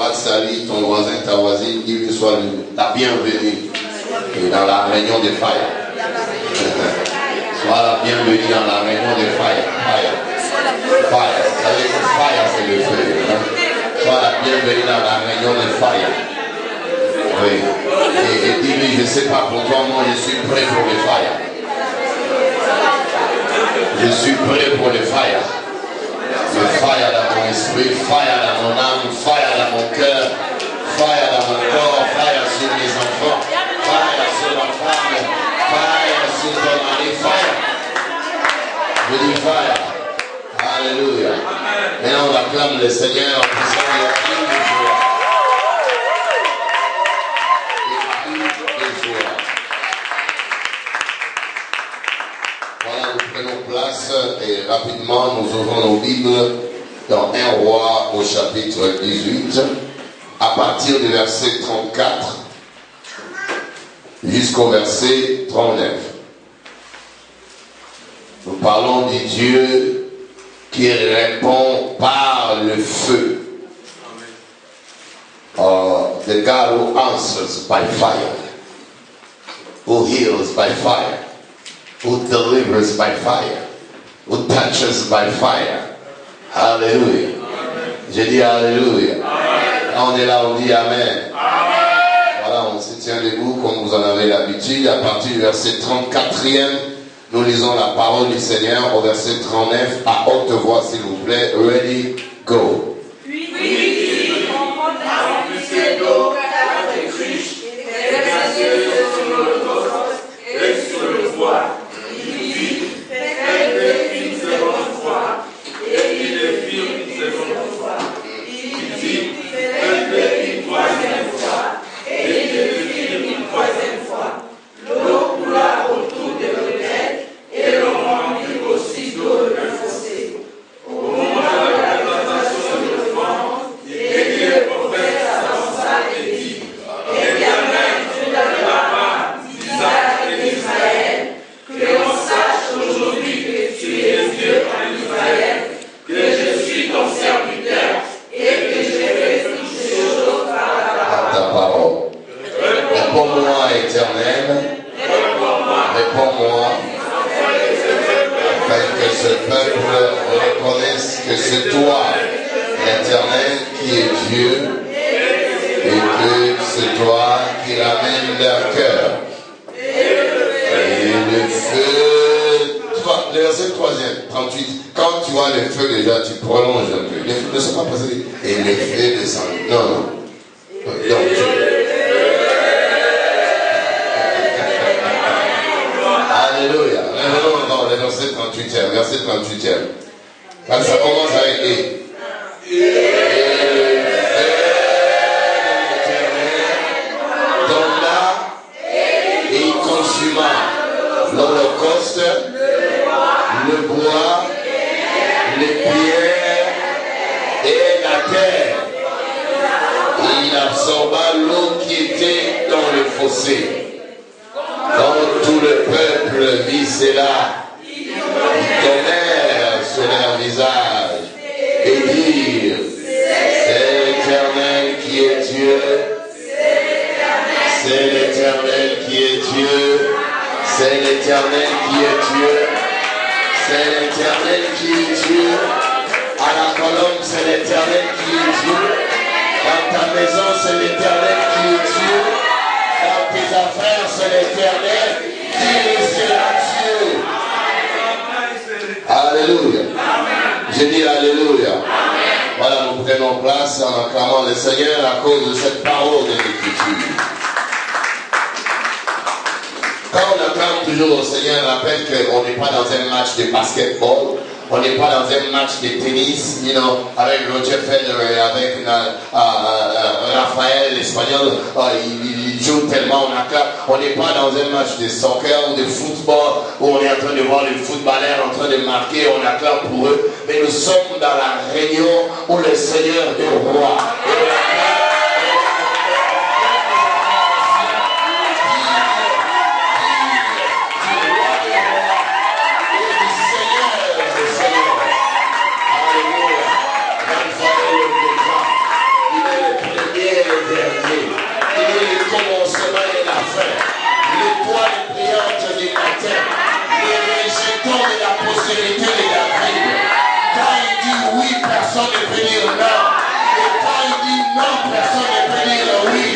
droite, salue ton voisin, ta voisine, qu'il te soit la bienvenue dans la réunion des fire. Sois la bienvenue dans la réunion des fire. Fire. Vous savez que fire, c'est le feu. Sois la bienvenue dans la réunion des fire. Oui. Et dis-lui, je ne sais pas pour toi, moi je suis prêt pour les fire. Je suis prêt pour les fire. Le fire dans mon esprit, fire dans mon âme, fire dans mon cœur, fire dans mon corps, fire sur mes enfants, fire sur ma femme, fire sur ton mari, fire. Je dis fire. Alléluia. Maintenant on acclame le Seigneur en disant il y a une joie. Voilà, nous prenons place et rapidement nous ouvrons nos Bibles dans 1 Roi au chapitre 18 à partir du verset 34 jusqu'au verset 39. Nous parlons du Dieu qui répond par le feu. The God who answers by fire, who heals by fire, who delivers by fire, who touches by fire. Alléluia. Je dis Alléluia. On est là, on dit Amen. Voilà, on se tient debout comme vous en avez l'habitude. À partir du verset 34e, nous lisons la parole du Seigneur au verset 39 à haute voix, s'il vous plaît. Ready, go. Avec Roger Federer, avec Raphaël, l'Espagnol, il joue tellement, on n'est pas dans un match de soccer ou de football où on est en train de voir les footballeurs en train de marquer, on acclame pour eux, mais nous sommes dans la réunion où le Seigneur est roi. peut dire non. Et quand il dit non, personne ne peut dire oui.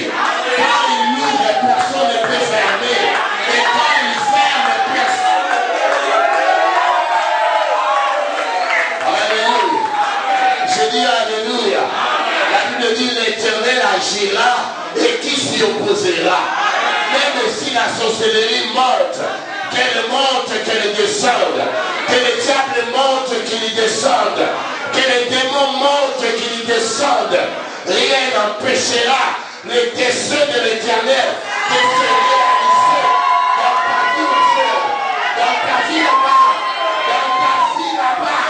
Quand il ouvre, personne ne peut fermer. Et quand il ferme, personne ne peut. Alléluia. Je dis alléluia. La Bible dit l'Éternel agira et qui s'y opposera. Même si la sorcellerie monte, qu'elle monte, qu'elle descende, que le diable monte, qu'il descende, que les démons montent, qu'ils descendent, rien n'empêchera les desseins de l'Éternel de se réaliser dans ta vie, mon frère, dans ta vie là-bas, dans ta vie là-bas.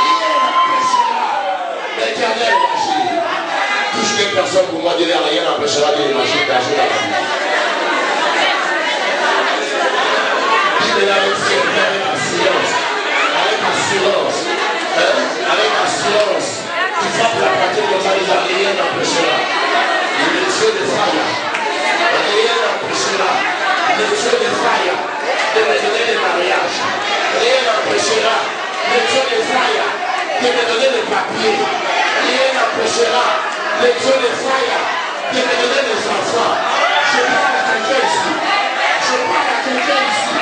Rien n'empêchera l'Éternel d'agir. Touche les personnes pour moi, dire rien n'empêchera de l'imaginer d'agir dans la vie. Dis-le avec silence, avec assurance, avec assurance. Tu frappes la pratique comme ça, rien n'empêchera. Le Dieu de faille, rien n'empêchera. Le Dieu de faille de me donner le mariage. Rien n'empêchera. Le Dieu de faille de me donner le papier. Rien n'empêchera. Le Dieu de faille de me donner les enfants. Je parle à quelqu'un ici. Je parle à quelqu'un ici.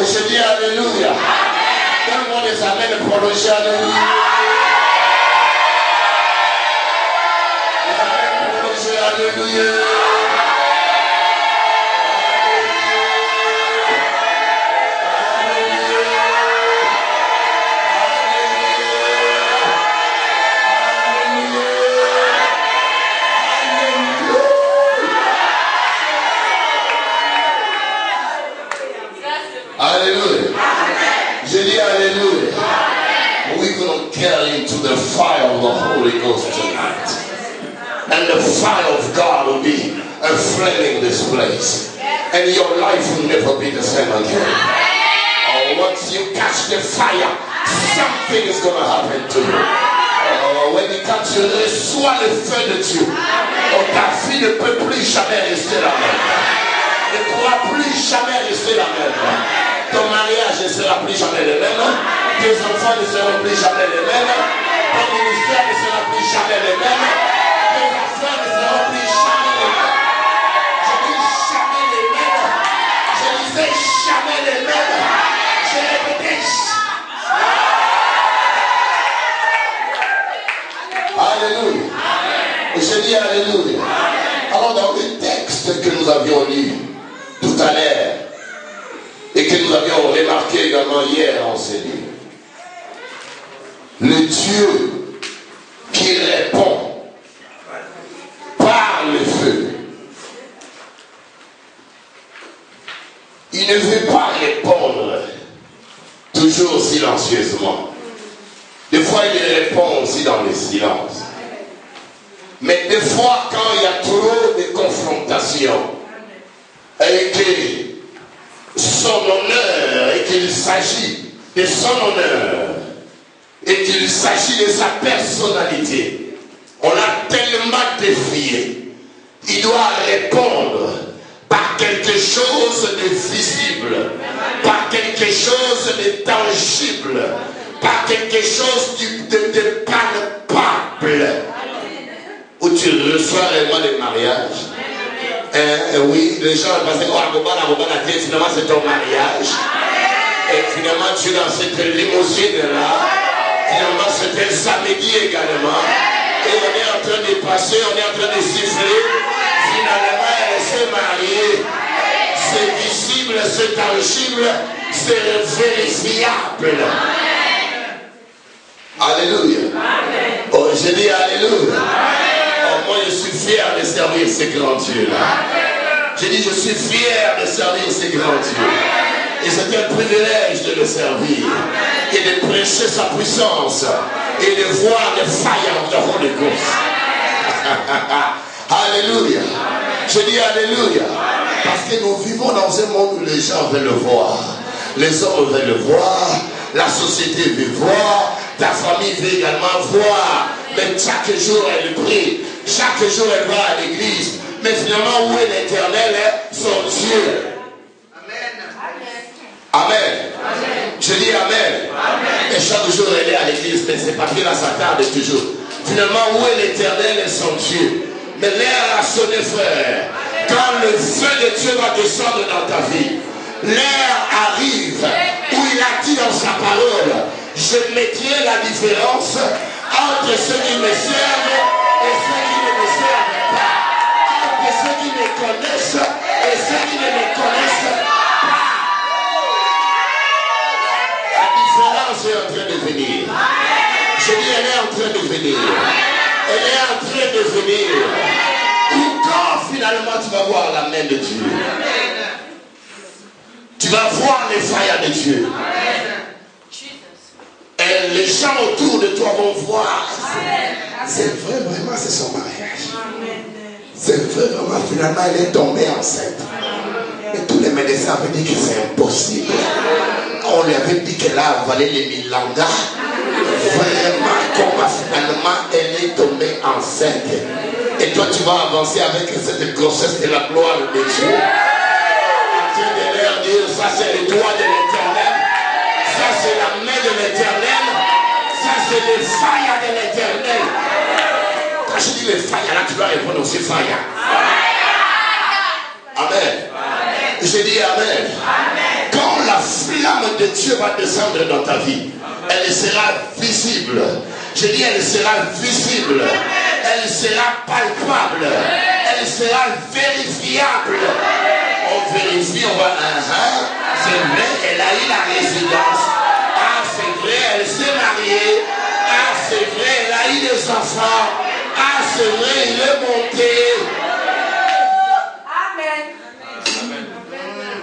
Je dis alléluia. Donne-moi des amens prolongés, alléluia. Les amens prolongés, alléluia. Into the fire of the Holy Ghost tonight, and the fire of God will be flaming this place, and your life will never be the same again. Once you catch the fire, something is going to happen to you. When quand tu reçois le feu de Dieu, ta vie ne peut plus jamais rester la même. Ne pourra plus jamais rester la même. Ton mariage ne sera plus jamais le même. Tes enfants ne seront plus jamais les mêmes. Ton ministère ne sera plus jamais le même. Tes affaires ne seront plus jamais les mêmes. Je dis jamais les mêmes. Je disais jamais les mêmes. Je répétais. Alléluia. Je dis alléluia. Alors dans le texte que nous avions lu tout à l'heure et que nous avions remarqué également hier en enseigné, le Dieu qui répond par le feu, il ne veut pas répondre toujours silencieusement. Des fois il répond aussi dans le silence. Mais des fois quand il y a trop de confrontations et que son honneur et qu'il s'agit de son honneur et qu'il s'agit de sa personnalité, on a tellement défié. Il doit répondre par quelque chose de visible, par quelque chose de tangible, par quelque chose de palpable. Où tu reçois réellement des mariages. Oui, les gens pensent que finalement c'est ton mariage. Et finalement tu es dans cette limousine-là. Finalement c'était le samedi également. Et on est en train de passer, on est en train de siffler. Finalement elle s'est mariée. C'est visible, c'est tangible, c'est vérifiable. Alléluia. Oh, je dis alléluia. Oh, moi je suis fier de servir ces grands dieux-là. Je dis je suis fier de servir ces grands dieux. Et c'est un privilège de le servir. Et de prêcher sa puissance. Et de voir le fire of the Holy Ghost. Alléluia. Je dis alléluia. Parce que nous vivons dans un monde où les gens veulent le voir. Les hommes veulent le voir. La société veut voir. Ta famille veut également voir Mais chaque jour, elle prie. Chaque jour, elle va à l'église. Mais finalement, où est l'Éternel? Son Dieu. Amen. Je dis Amen. Et chaque jour, elle est à l'église. Mais c'est parce que là, ça tarde toujours. Finalement, où est l'Éternel et son Dieu? Mais l'heure a sonné, frère. Quand le feu de Dieu va descendre dans ta vie, l'heure arrive où il a dit dans sa parole, je mettrai la différence entre ceux qui me servent et ceux qui ne me servent pas. Entre ceux qui me connaissent et ceux qui ne me connaissent pas. La différence est en train de venir. Je dis, elle est en train de venir. Elle est en train de venir. Ou quand finalement tu vas voir la main de Dieu. Tu vas voir les failles de Dieu. Et les gens autour de toi vont voir. C'est vrai, vraiment, c'est son mariage. C'est vrai, vraiment, finalement, elle est tombée enceinte. Et tous les médecins avaient dit que c'est impossible. On lui avait dit qu'elle a avalé les milanga. Vraiment, comment finalement elle est tombée enceinte. Et toi, tu vas avancer avec cette grossesse de la gloire de Dieu. En train de leur dire, ça c'est le doigt de l'Éternel. Ça c'est la main de l'Éternel. Ça c'est les failles de l'Éternel. Quand je dis les failles, là tu dois répondre aussi failles. Amen. Je dis Amen. Quand la flamme de Dieu va descendre dans ta vie, elle sera visible. Je dis elle sera visible. Elle sera palpable. Elle sera vérifiable. On vérifie, on va, c'est vrai, elle a eu la résidence. Ah, c'est vrai, elle s'est mariée. Ah, c'est vrai, elle a eu des enfants. Ah, c'est vrai, il est monté.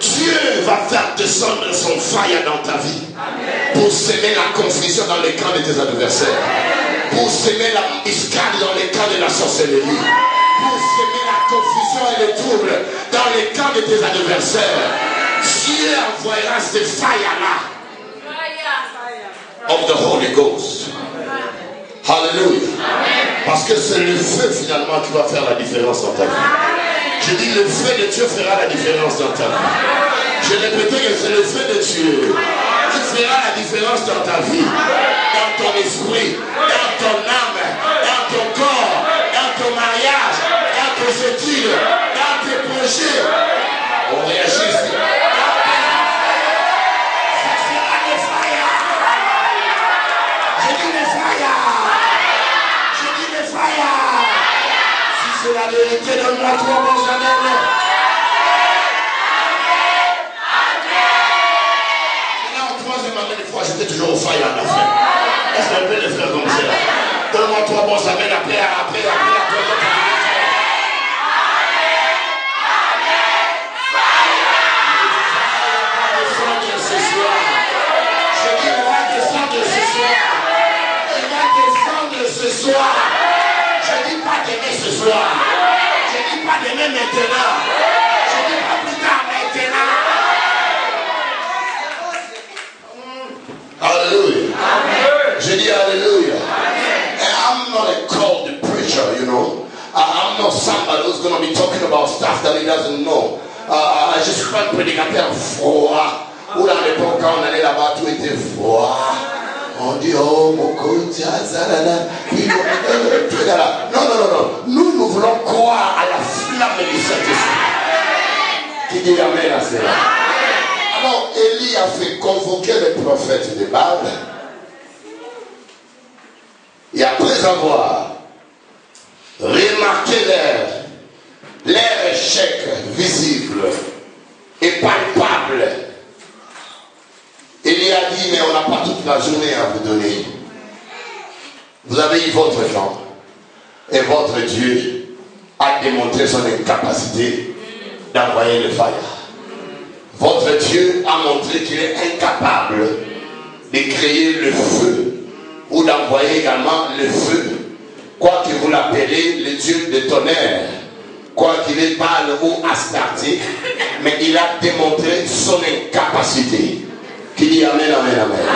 Dieu va faire descendre son fire dans ta vie. Pour semer la confusion dans les camps de tes adversaires. Pour semer la embuscade dans les camps de la sorcellerie. Pour semer la confusion et le trouble dans les camps de tes adversaires. Dieu envoyera ce fire-là. Of the Holy Ghost. Hallelujah. Parce que c'est le feu finalement qui va faire la différence dans ta vie. Je dis le feu de Dieu fera la différence dans ta vie. Je répète que c'est le feu de Dieu qui fera la différence dans ta vie, dans ton esprit, dans ton âme, dans ton corps, dans ton mariage, dans tes études, dans tes projets. On réagit ici. Ça sera le fire. Je dis le fire. Je dis le fire. Si c'est la vérité, donne-moi 3 bons amen. J'étais toujours au fire en affaire. Est-ce qu'on peut le faire comme ça? Donne-moi 3 bons amens après. Je dis, il va descendre ce soir. Il va descendre ce soir. Je dis pas demain ce soir. Je dis pas demain maintenant. Je dis pas plus tard maintenant. Hallelujah. Amen. Je dis hallelujah. And I'm not a called preacher, you know. I'm not somebody who's going to be talking about stuff that he doesn't know. Je suis pas un prédicateur froid. Ou dans l'époque quand on allait là-bas, tout était froid. On dit, oh mon côté, non. Nous voulons croire à la flamme du Saint-Esprit. Qui dit amen à cela? Alors, Élie a fait convoquer les prophètes de Baal. Et après avoir remarqué leur échec visible et palpable, Élie a dit, mais on n'a pas toute la journée à vous donner. Vous avez eu votre temps. Et votre Dieu a démontré son incapacité d'envoyer le fire. Votre Dieu a montré qu'il est incapable de créer le feu ou d'envoyer également le feu. Quoi que vous l'appelez le Dieu de tonnerre, quoi qu'il est Baal ou Astarté, mais il a démontré son incapacité. Qui dit amen, amen, amen.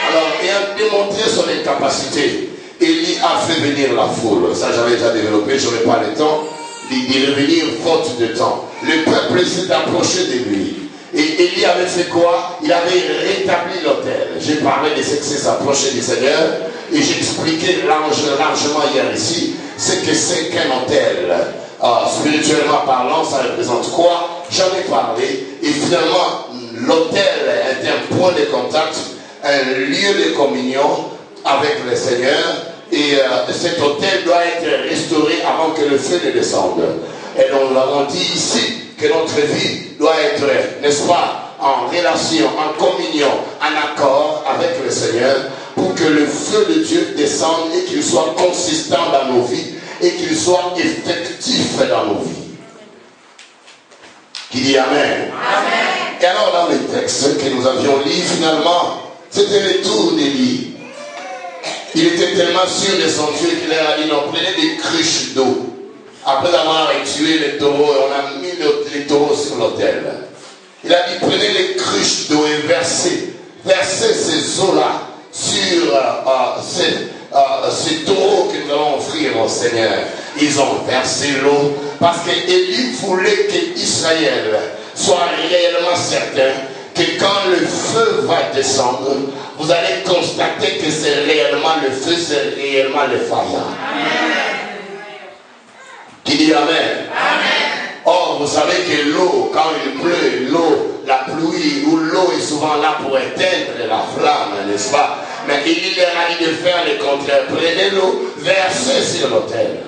Alors, il a démontré son incapacité. Élie a fait venir la foule. Ça, j'avais déjà développé, je n'aurai pas le temps d'y revenir faute de temps. Le peuple s'est approché de lui. Et Élie avait fait quoi? Il avait rétabli l'autel. J'ai parlé de ce qui s'approcher du Seigneur et j'ai expliqué largement hier ici ce que c'est qu'un autel. Spirituellement parlant, ça représente quoi? J'en ai parlé. Et finalement, l'autel est un point de contact, un lieu de communion avec le Seigneur. Et cet autel doit être restauré avant que le feu ne descende. Et nous l'avons dit ici que notre vie doit être, n'est-ce pas, en relation, en communion, en accord avec le Seigneur pour que le feu de Dieu descende et qu'il soit consistant dans nos vies et qu'il soit effectif dans nos vies. Qui dit Amen. Amen. Et alors dans les textes que nous avions lus, finalement, c'était le tour d'Élie. Il était tellement sûr de son Dieu qu'il leur a dit non, prenez des cruches d'eau. Après avoir tué les taureaux, on a mis les taureaux sur l'autel. Il a dit prenez les cruches d'eau et versez ces eaux-là sur ces taureaux que nous allons offrir au Seigneur. Ils ont versé l'eau parce qu'Élie voulait qu'Israël soit réellement certain que quand le feu va descendre, vous allez constater que c'est réellement le feu, c'est réellement le fire. Qui dit Amen. Amen. Or, vous savez que l'eau, quand il pleut, l'eau, la pluie ou l'eau est souvent là pour éteindre la flamme, n'est-ce pas? Mais il leur a dit de faire le contraire. Prenez l'eau, versez sur l'autel.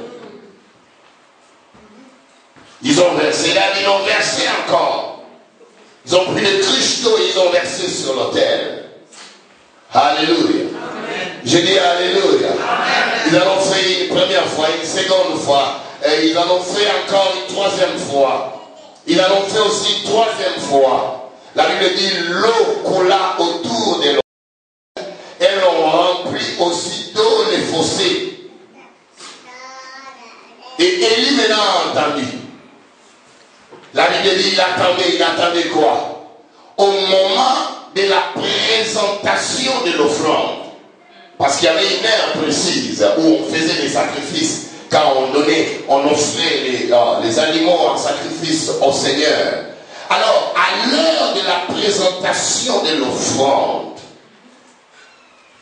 Ils ont versé là, ils ont versé encore. Ils ont pris les cruches d'eau et ils ont versé sur l'autel. Alléluia. Je dis Alléluia. Amen. Ils en ont fait une première fois, une seconde fois. Et ils en ont fait encore une troisième fois. Ils en ont fait aussi une troisième fois. La Bible dit l'eau coula autour de l'eau. Elles ont rempli aussi d'eau les fossés. Et Élie maintenant a entendu. La Bible dit il attendait quoi? Au moment de la présentation de l'offrande. Parce qu'il y avait une heure précise où on faisait des sacrifices. Quand on offrait les animaux en sacrifice au Seigneur. Alors, à l'heure de la présentation de l'offrande,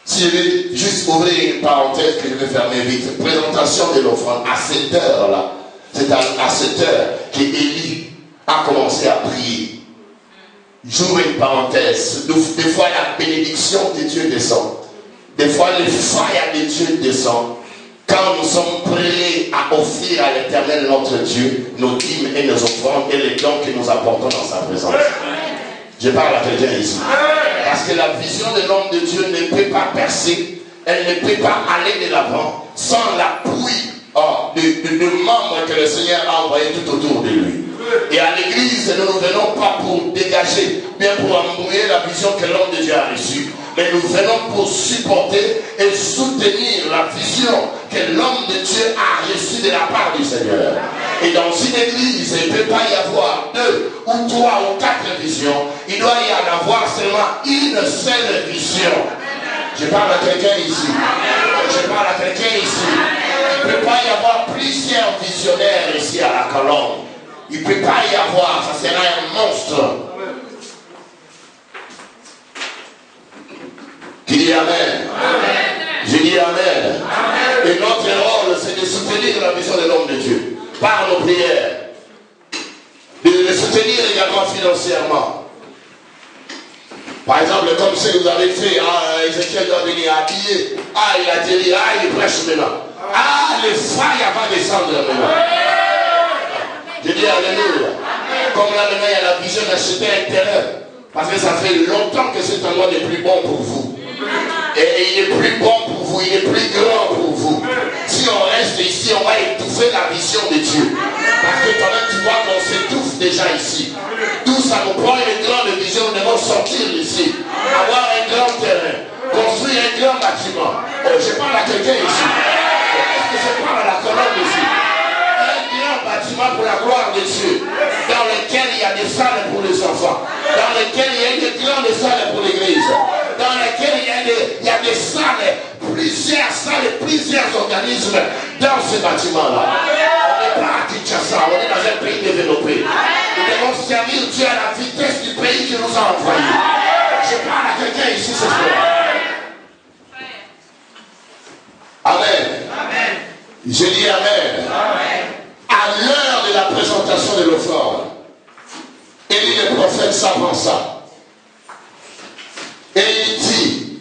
si je vais juste ouvrir une parenthèse que je vais fermer vite, présentation de l'offrande, à cette heure-là, c'est à cette heure qu'Élie a commencé à prier. J'ouvre une parenthèse. Des fois, la bénédiction de Dieu descend. Des fois, le fire de Dieu descend. Quand nous sommes prêts à offrir à l'Éternel notre Dieu nos dîmes et nos offrandes et les dons que nous apportons dans sa présence. Je parle à quelqu'un ici. Parce que la vision de l'homme de Dieu ne peut pas percer, elle ne peut pas aller de l'avant sans l'appui de membres que le Seigneur a envoyés tout autour de lui. Et à l'église, nous ne venons pas pour dégager, bien pour embrouiller la vision que l'homme de Dieu a reçue. Mais nous venons pour supporter et soutenir la vision que l'homme de Dieu a reçue de la part du Seigneur. Et dans une église, il ne peut pas y avoir 2 ou 3 ou 4 visions. Il doit y en avoir seulement une seule vision. Je parle à quelqu'un ici. Je parle à quelqu'un ici. Il ne peut pas y avoir plusieurs visionnaires ici à la colonne. Il ne peut pas y avoir, ça sera un monstre. Qui dit Amen. Amen. Je dis Amen. Amen. Et notre rôle, c'est de soutenir la vision de l'homme de Dieu par nos prières. De le soutenir également financièrement. Par exemple, comme si vous avez fait, Ézéchiel doit venir habiller. Il a dit, il prêche maintenant. Le fire va descendre maintenant. Je dis Alléluia. Comme là maintenant, il y a la vision d'acheter un terrain. Parce que ça fait longtemps que cet endroit n'est plus bon pour vous. Et il est plus bon pour vous, il est plus grand pour vous. Si on reste ici, on va étouffer la vision de Dieu. Parce que toi-même, tu vois qu'on s'étouffe déjà ici. Tout ça nous prend une grande vision, nous devons sortir d'ici. Avoir un grand terrain, construire un grand bâtiment. Je parle à quelqu'un ici. Est-ce que je parle à la colonne ici? Un grand bâtiment pour la gloire de Dieu, dans lequel il y a des salles pour les enfants, dans lequel il y a des grandes salles pour l'église, dans lequel il y a des salles, plusieurs plusieurs salles et plusieurs organismes dans ce bâtiment-là. On n'est pas à Kinshasa, on est dans un pays développé. Nous devons servir Dieu à la vitesse du pays qui nous a envoyés. Je parle à quelqu'un ici ce soir. Amen. Amen. Je dis Amen. Amen. À l'heure de la présentation de l'offrande, Élie le prophète s'avança. Et il dit,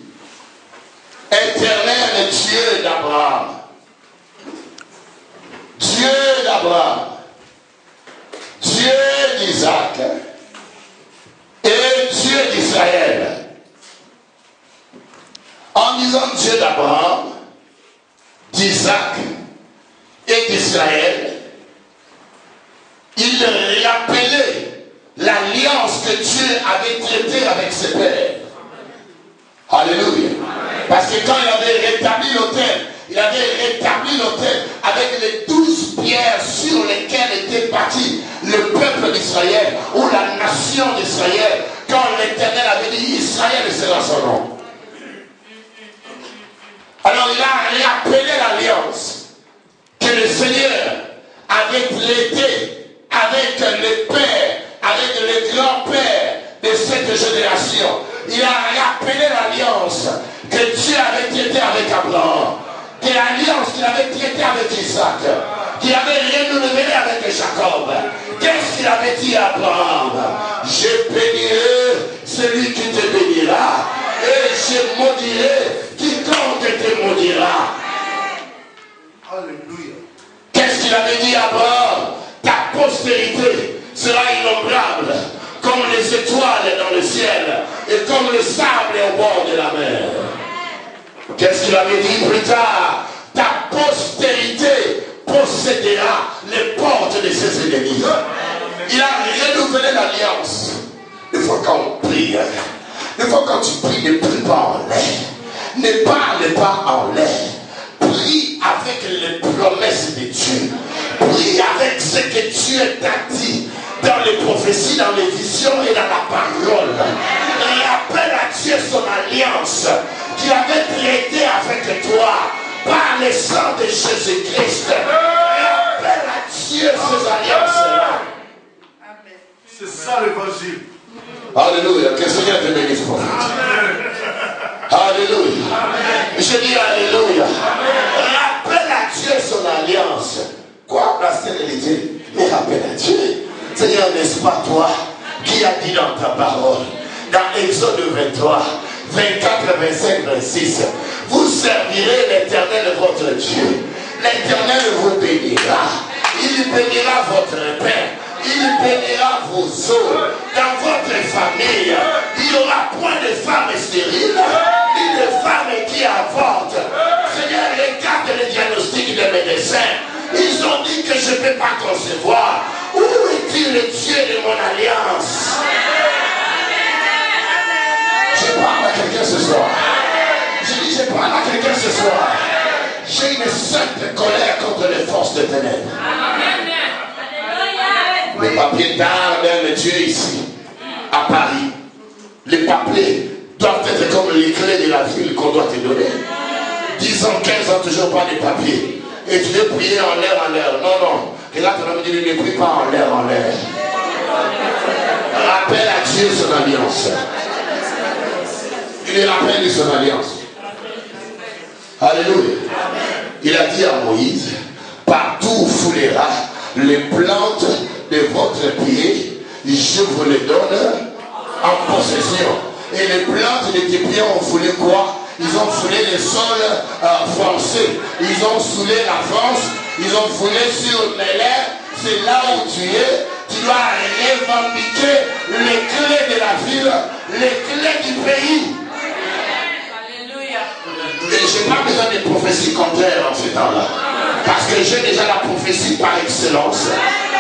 Éternel Dieu d'Abraham, Dieu d'Abraham, Dieu d'Isaac et Dieu d'Israël. En disant Dieu d'Abraham, d'Isaac et d'Israël, il rappelait l'alliance que Dieu avait traitée avec ses pères. Alléluia. Parce que quand il avait rétabli l'autel, il avait rétabli l'autel avec les 12 pierres sur lesquelles était bâti le peuple d'Israël ou la nation d'Israël, quand l'Éternel avait dit Israël sera son nom. Alors il a rappelé l'alliance que le Seigneur avait traitée avec les pères, avec les grands-pères de cette génération. Il a rappelé l'alliance que Dieu avait traitée avec Abraham, de l'alliance qu'il avait traitée avec Isaac, qu'il avait renouvelée avec Jacob. Qu'est-ce qu'il avait dit à Abraham? Je bénirai celui qui te bénira et je maudirai quiconque te maudira. Alléluia. Qu'est-ce qu'il avait dit à Abraham? Ta postérité sera innombrable comme les étoiles dans le ciel et comme le sable au bord de la mer. Qu'est-ce qu'il avait dit plus tard? Ta postérité possédera les portes de ses ennemis. Il a renouvelé l'alliance. Des fois quand on prie, des fois quand tu pries, ne prie pas en l'air. Ne parle pas en l'air. Prie avec les promesses de Dieu. Prie avec ce que Dieu t'a dit dans les prophéties, dans les visions et dans la parole. Rappelle à Dieu son alliance qu'il avait traité avec toi par le sang de Jésus-Christ. Rappelle à Dieu ces alliances-là. C'est ça l'évangile. Alléluia. Que le Seigneur te bénisse, prophète. Alléluia. Je dis Alléluia. Rappelle à Dieu son alliance. Quoi, la stérilité? Mais rappelle à Dieu. Seigneur, n'est-ce pas toi qui as dit dans ta parole, dans Exode 23, 24, 25, 26, vous servirez l'Éternel votre Dieu. L'Éternel vous bénira. Il bénira votre pain. Il bénira vos eaux. Dans votre famille, il n'y aura point de femmes stériles, ni de femmes qui avortent. Seigneur, regarde les diagnostics des médecins. Ils ont dit que je ne peux pas concevoir. Où est-il le Dieu de mon alliance? Je parle à quelqu'un ce soir. Je parle à quelqu'un ce soir. J'ai une sainte colère contre les forces de ténèbres. Les papiers tardent Dieu ici, à Paris. Les papiers doivent être comme les clés de la ville qu'on doit te donner. 10 ans, 15 ans, toujours pas de papiers. Et tu veux prier en l'air, en l'air. Non, non. Et là, tu vas me dire, ne prie pas en l'air, en l'air. Rappelle à Dieu son alliance. Il est rappelle de son alliance. Alléluia. Il a dit à Moïse, partout où foulera les plantes de votre pied, je vous les donne en possession. Et les plantes de tes pieds ont foulé quoi? Ils ont foulé les sols français. Ils ont foulé la France. Ils ont foulé sur les lèvres. C'est là où tu es. Tu dois revendiquer les clés de la ville, les clés du pays. Alléluia. Et je n'ai pas besoin de prophéties contraires en ce temps-là. Parce que j'ai déjà la prophétie par excellence,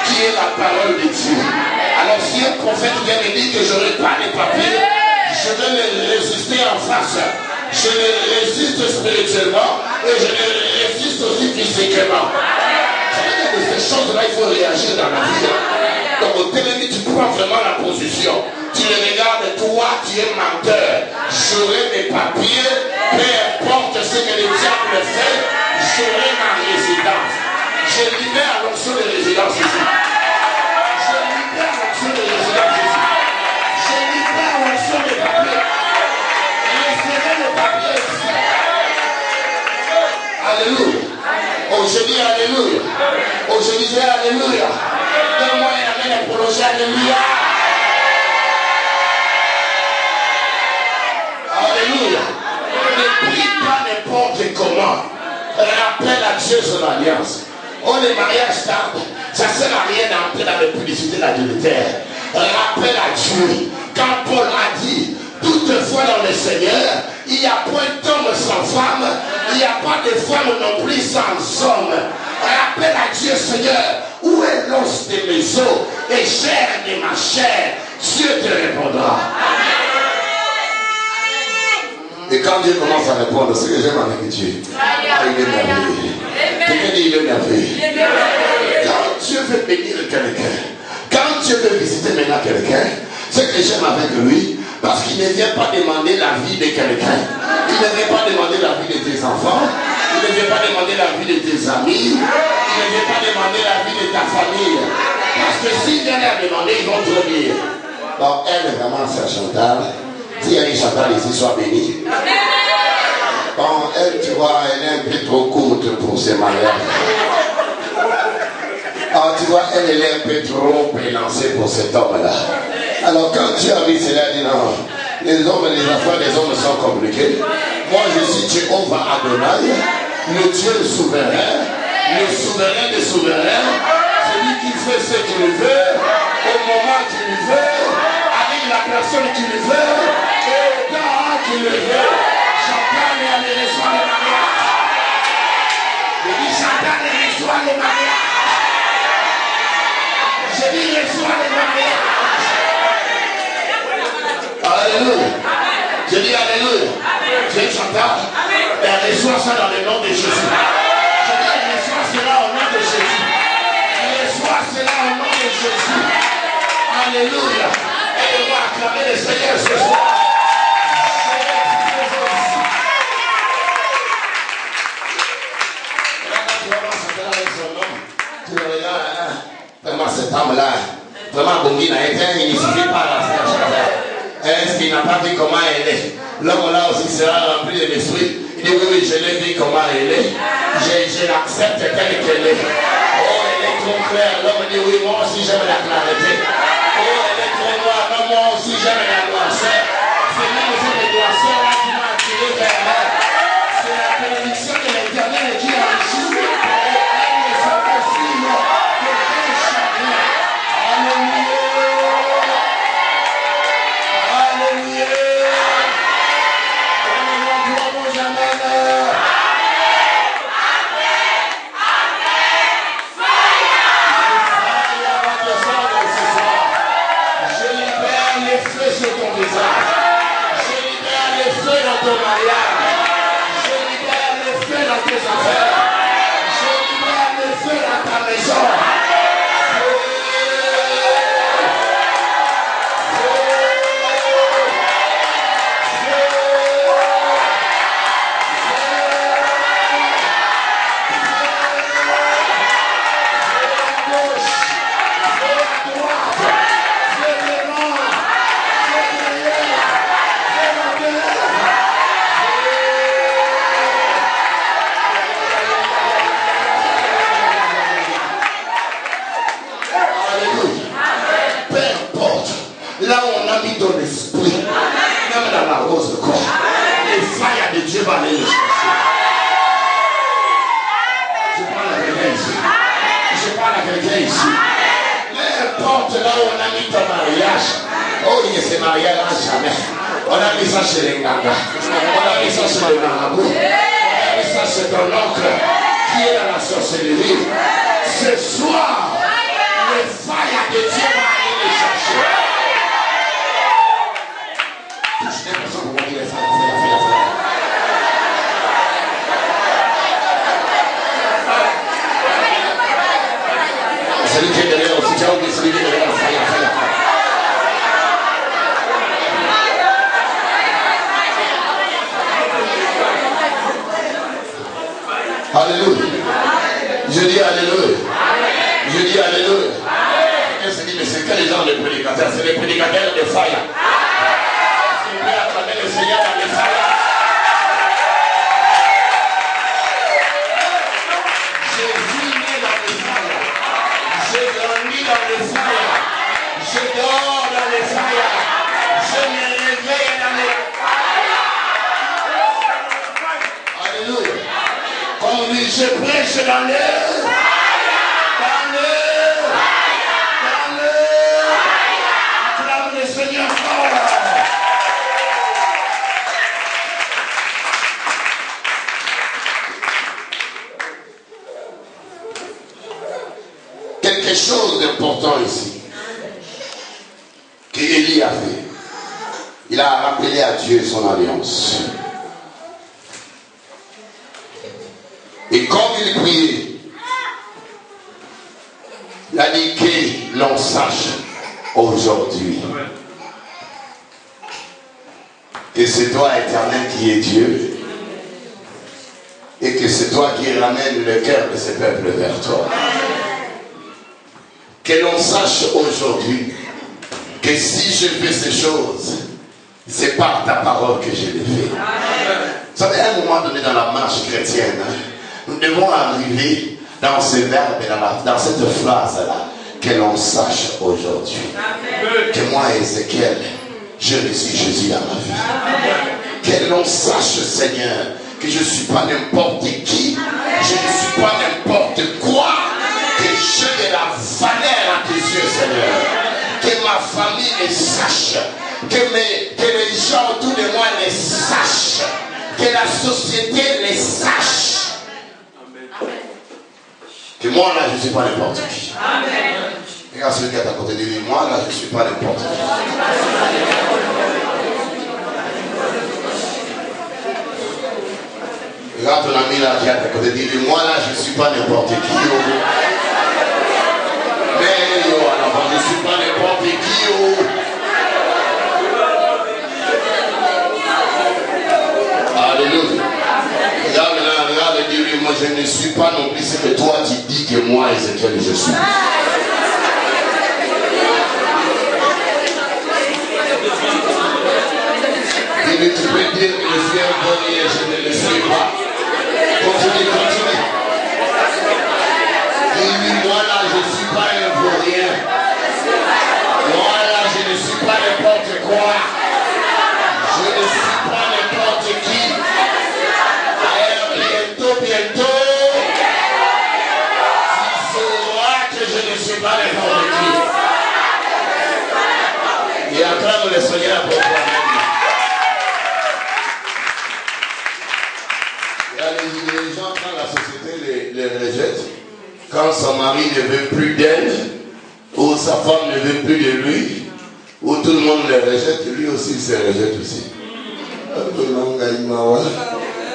qui est la parole de Dieu. Alors si un prophète vient me dire que je n'aurai pas les papiers, je vais le résister en face. Je le résiste spirituellement et je le résiste aussi physiquement. Vous savez que de ces choses-là, il faut réagir dans la vie. Donc au téléphone, tu prends vraiment la position. Tu le regardes, toi, tu es menteur. J'aurai mes papiers, peu importe ce que le diable fait, j'aurai ma résidence. Je libère l'onction de résidence ici. Je libère l'onction de résidence ici. Je libère l'onction de papiers. Laissez le papier ici. Alléluia. Oh, je dis Alléluia. Oh, je disais Alléluia. Donne-moi un amen à prolonger. Alléluia. Alléluia. Ne prie pas n'importe comment. Rappelle à Dieu son alliance. Oh, les mariages tardent. Ça ne sert à rien d'entrer dans la publicité de l'adultère. Rappelle à Dieu. Quand Paul a dit, toutefois dans le Seigneur, il n'y a point d'homme sans femme, il n'y a pas de femme non plus sans homme. Rappelle à Dieu, Seigneur, où est l'os de mes os et chair de ma chair? Dieu te répondra. Et quand Dieu commence à répondre, ce que j'aime avec Dieu, il est merveilleux. Quelqu'un dit, il est merveilleux. Quand Dieu veut bénir quelqu'un, quand Dieu veut visiter maintenant quelqu'un, ce que j'aime avec lui, parce qu'il ne vient pas demander la vie de quelqu'un. Il ne vient pas demander la vie de tes enfants. Il ne vient pas demander la vie de tes amis. Il ne vient pas demander la vie de ta famille. Parce que s'il vient la demander, ils vont trop dire. Donc elle, vraiment, c'est Chantal. S'il y a une Chantal ici, sois bénie. Bon, elle, tu vois, elle est un peu trop courte pour ses mariages. Ah, tu vois, elle est un peu trop élancée pour cet homme-là. Alors quand Dieu a vu cela, il dit non, les hommes et les affaires des hommes sont compliqués. Moi je suis Jéhovah Adonai, le Dieu souverain, le souverain des souverains, celui qui fait ce qu'il veut, au moment qu'il veut, avec la personne qu'il veut, et au temps qu'il veut. Chantal et allez reçoit le mariage. Je dis Chantal et reçoit le mariage. Je dis reçoit le mariage. Alléluia. Je dis Alléluia. Je dis Chantal. Elle reçoit ça dans le nom de Jésus. Je dis elle reçoit cela au nom de Jésus. Elle reçoit cela au nom de Jésus. Alléluia. Elle va acclamer le Seigneur ce soir. Tu le regardes, vraiment cet homme-là, vraiment Bongui n'a été, il ne suffit pas à la faire. Est-ce qu'il n'a pas vu comment elle est? L'homme-là aussi sera rempli de l'esprit. Il dit oui, je l'ai vu comment elle est. Je l'accepte telle qu'elle est. Oh, elle est trop claire. L'homme dit oui, moi aussi j'aime la clarté. Oh, elle est trop noire. Non, moi aussi j'aime la noirceur. C'est même cette noirceur-là qui m'a attiré vers elle. C'est la bénédiction de l'Éternel qui a reçu. Elle ne s'en fascine que d'un chagrin. Alléluia. Celui qui est derrière aussi, Alléluia. Je dis Alléluia. Je dis Alléluia. Quelqu'un se dit, mais c'est quel genre de prédicateurs? C'est les prédicateurs de fire. S'il vous plaît, acclamez le Seigneur dans le fire. J'ai fini dans le fire. J'ai dormi dans le fire. Je dors dans le fire. Je me réveille dans le fire. Alléluia. Comme dit, je prêche dans le acclame le Seigneur fort. Quelque chose d'important ici qu'Élie a fait. Il a rappelé à Dieu son alliance. Et comme il priait, il a dit que l'on sache aujourd'hui que c'est toi, Éternel, qui es Dieu, et que c'est toi qui ramène le cœur de ce peuple vers toi. Que l'on sache aujourd'hui que si je fais ces choses, c'est par ta parole que je les fais. Vous savez, à un moment donné dans la marche chrétienne, nous devons arriver dans ce verbe, dans cette phrase-là, que l'on sache aujourd'hui que moi, Ézéchiel, je reçus Jésus dans ma vie. Que l'on sache, Seigneur, que je ne suis pas n'importe qui, je ne suis pas n'importe quoi, que j'ai de la valeur à tes yeux, Seigneur. Que ma famille les sache, que les gens autour de moi les sachent, que la société les sache. Que moi là je ne suis pas n'importe qui. Amen. Regarde celui qui est à côté de lui, moi là je ne suis pas n'importe qui. Regarde ton ami là qui est à côté de lui, moi là je ne suis pas n'importe qui. Mais yo, alors je ne suis pas n'importe qui. Alléluia. Regarde là, regarde et dis-lui, moi je ne suis pas non plus ce que toi tu dis que moi, Ézéchiel, je suis. Dis-lui, tu peux dire que je suis un bonnier, je ne le suis pas. Continue, continue. Dis-lui, moi là, je ne suis pas un vaurien. Moi là, je ne suis pas n'importe quoi. Je ne suis pas n'importe qui. Bientôt, tu sauras que je ne suis pas n'importe qui. Et acclame le Seigneur pour toi-même. Les gens, quand la société les rejette, quand son mari ne veut plus d'elle, ou sa femme ne veut plus de lui, ou tout le monde le rejette, lui aussi il se rejette aussi.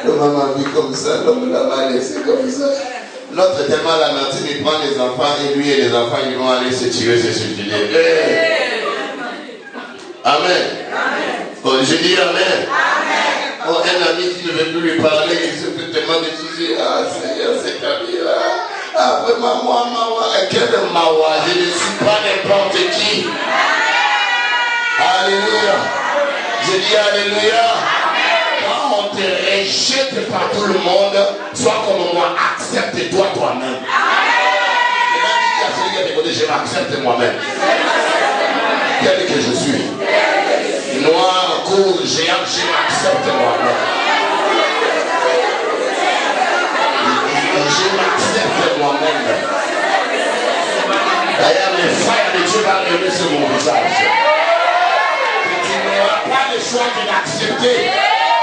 L'homme m'a vu comme ça, l'homme m'a laissé comme ça. L'autre est tellement lamentable, il prend les enfants et lui et les enfants ils vont aller se tirer, se suicider. Hey. Amen. Oh, je dis Amen. Oh, un ami qui ne veut plus lui parler, il se fait tellement de soucis. Ah Seigneur, cet ami-là. Ah vraiment, moi, quel mawa, je ne suis pas n'importe qui. Alléluia. Je dis Alléluia. Quand on te rejette par tout le monde, sois comme moi, accepte-toi toi-même. Et même si à celui qui a décoté, je m'accepte moi-même. Tel que je suis. Noir, court, géant, je m'accepte moi-même. Je m'accepte moi-même. D'ailleurs, le feu de Dieu va lever sur mon visage. Et tu n'auras pas le choix de l'accepter.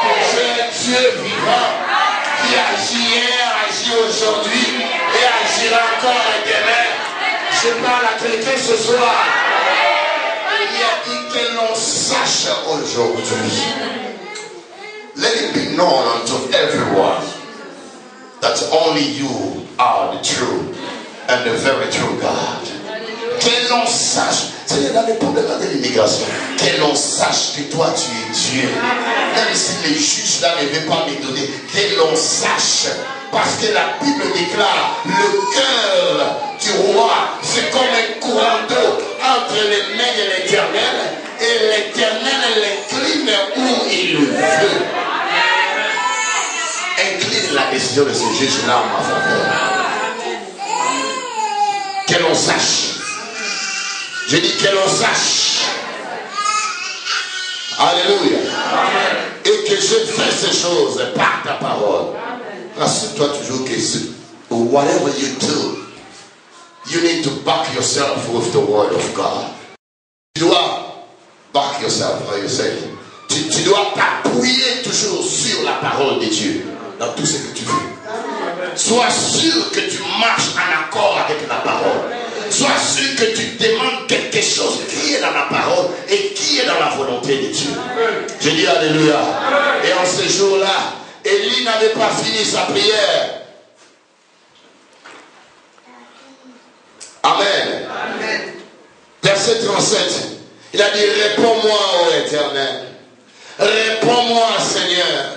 Que j'ai un Dieu vivant qui agit hier, agit aujourd'hui et agira encore demain. Je parle à quelqu'un ce soir. Il a dit que l'on sache aujourd'hui. Let it be known unto everyone that only you are the true and the very true God. Que l'on sache, c'est dans les problèmes de l'immigration, que l'on sache que toi tu es Dieu. Même si les juges là ne veulent pas me donner, que l'on sache. Parce que la Bible déclare, le cœur du roi, c'est comme un courant d'eau entre les mains de l'Éternel, et l'Éternel l'incline où il le veut. Incline la décision de ce juge-là en ma faveur. Que l'on sache. Je dis que l'on sache. Alléluia. Et que je fais ces choses par ta parole. Rassure-toi toujours que whatever you do, you need to back yourself with the word of God. Tu dois back yourself, how you say. Tu dois t'appuyer toujours sur la parole de Dieu dans tout ce que tu fais. Sois sûr que tu marches en accord avec la parole. Sois sûr que tu demandes quelque chose qui est dans la parole et qui est dans la volonté de Dieu. Je dis alléluia. Et en ce jour-là, Élie n'avait pas fini sa prière. Amen. Amen. Verset 37. Il a dit, réponds-moi, ô Éternel. Réponds-moi, Seigneur,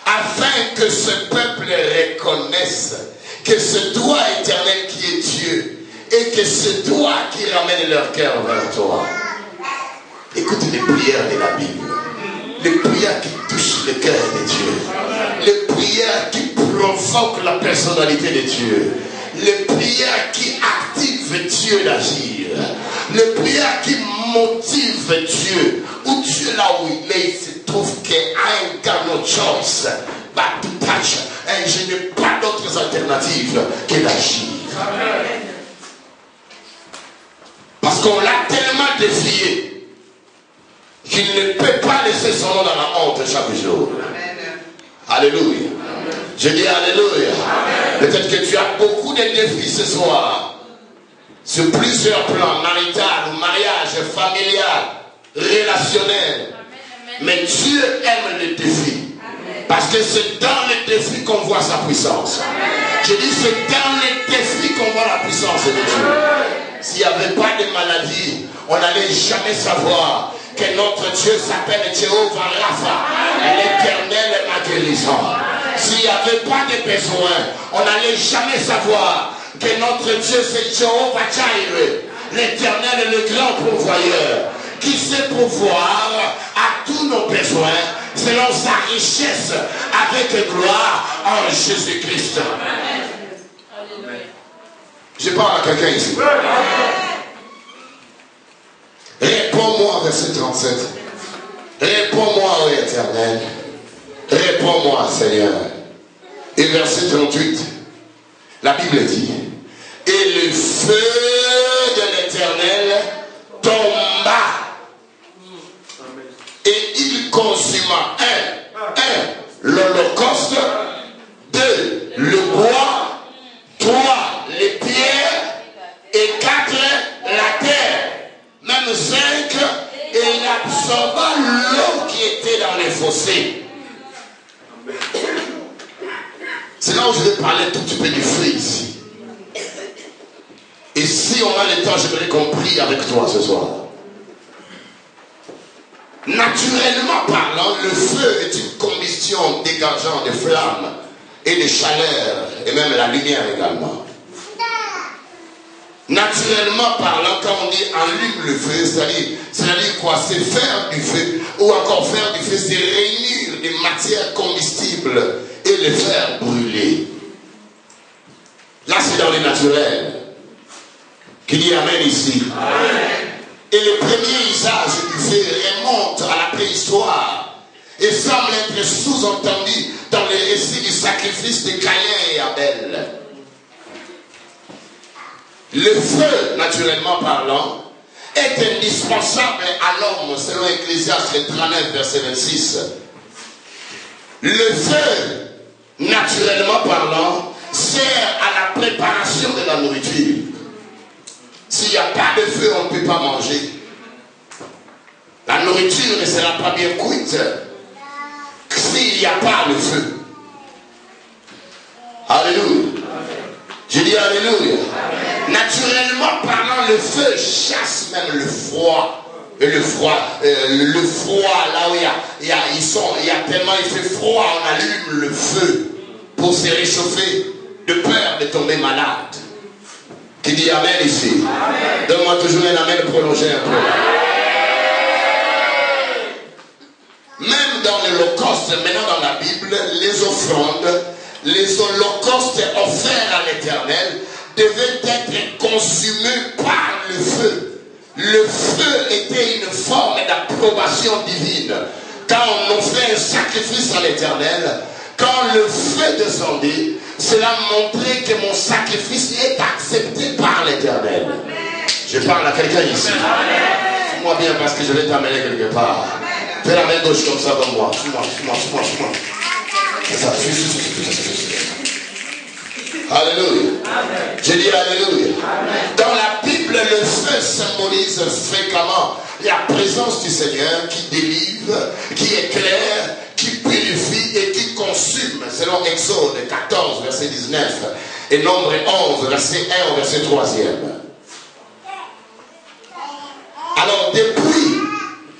afin que ce peuple reconnaisse que c'est toi, Éternel, qui es Dieu, et que c'est toi qui ramène leur cœur vers toi. Écoute les prières de la Bible. Les prières qui touchent le cœur de Dieu. Les prières qui provoquent la personnalité de Dieu. Les prières qui activent Dieu d'agir. Les prières qui motivent Dieu. Où Dieu, là où il est, il se trouve que I ain't got no choice but to touch. Et je n'ai pas d'autres alternatives que d'agir. Parce qu'on l'a tellement défié qu'il ne peut pas laisser son nom dans la honte chaque jour. Amen. Alléluia. Amen. Je dis alléluia. Peut-être que tu as beaucoup de défis ce soir. Sur plusieurs plans, marital, mariage, familial, relationnel. Amen. Mais Dieu aime les défis. Amen. Parce que c'est dans les défis qu'on voit sa puissance. Amen. Je dis c'est dans les défis qu'on voit la puissance de Dieu. S'il n'y avait pas de maladie, on n'allait jamais savoir que notre Dieu s'appelle Jéhovah Rapha, l'Éternel est ma guérison. S'il n'y avait pas de besoin, on n'allait jamais savoir que notre Dieu c'est Jéhovah Jireh, l'Éternel est le grand pourvoyeur, qui sait pourvoir à tous nos besoins selon sa richesse avec gloire en Jésus-Christ. Je parle à quelqu'un ici. Réponds-moi, verset 37. Réponds-moi, ô Éternel. Réponds-moi, Seigneur. Et verset 38, la Bible dit, et le feu de l'Éternel tomba. Et il consuma, l'holocauste, 2, le bois, 3, les pierres, et 4, la terre. Même 5, et il absorba l'eau qui était dans les fossés. C'est là où je vais parler tout petit peu du feu ici. Et si on a le temps, j'aimerais qu'on prie avec toi ce soir. Naturellement parlant, le feu est une combustion dégageant de flammes et de chaleur, et même la lumière également. Naturellement parlant, quand on dit allume le feu, c'est-à-dire quoi? C'est faire du feu, ou encore faire du feu, c'est réunir des matières combustibles et les faire brûler. Là, c'est dans le naturel. Qui dit amen ici? Amen. Et le premier usage du feu remonte à la préhistoire et semble être sous-entendu dans les récits du sacrifice de Caïn et Abel. Le feu, naturellement parlant, est indispensable à l'homme, selon Ecclésiaste 39, verset 26. Le feu, naturellement parlant, sert à la préparation de la nourriture. S'il n'y a pas de feu, on ne peut pas manger. La nourriture ne sera pas bien cuite s'il n'y a pas de feu. Alléluia. Je dis alléluia. Naturellement parlant, Quand le feu chasse même le froid, et le froid, là où il y a tellement, il fait froid, on allume le feu pour se réchauffer, de peur de tomber malade. Qui dit amen ici? Donne-moi toujours un amen prolongé un peu. Même dans l'Holocauste, maintenant dans la Bible, les offrandes, les holocaustes offerts à l'Éternel devaient être consumés par le feu. Le feu était une forme d'approbation divine. Quand on offrait un sacrifice à l'Éternel, quand le feu descendait, cela montrait que mon sacrifice est accepté par l'Éternel. Je parle à quelqu'un ici. Suis-moi bien parce que je vais t'amener quelque part. Fais la main gauche comme ça comme moi. Suis-moi. C'est ça. Alléluia. Je dis alléluia. Dans la Bible, le feu symbolise fréquemment la présence du Seigneur qui délivre, qui éclaire, qui purifie et qui consume, selon Exode 14, verset 19, et Nombre 11, verset 1 au verset 3e. Alors, depuis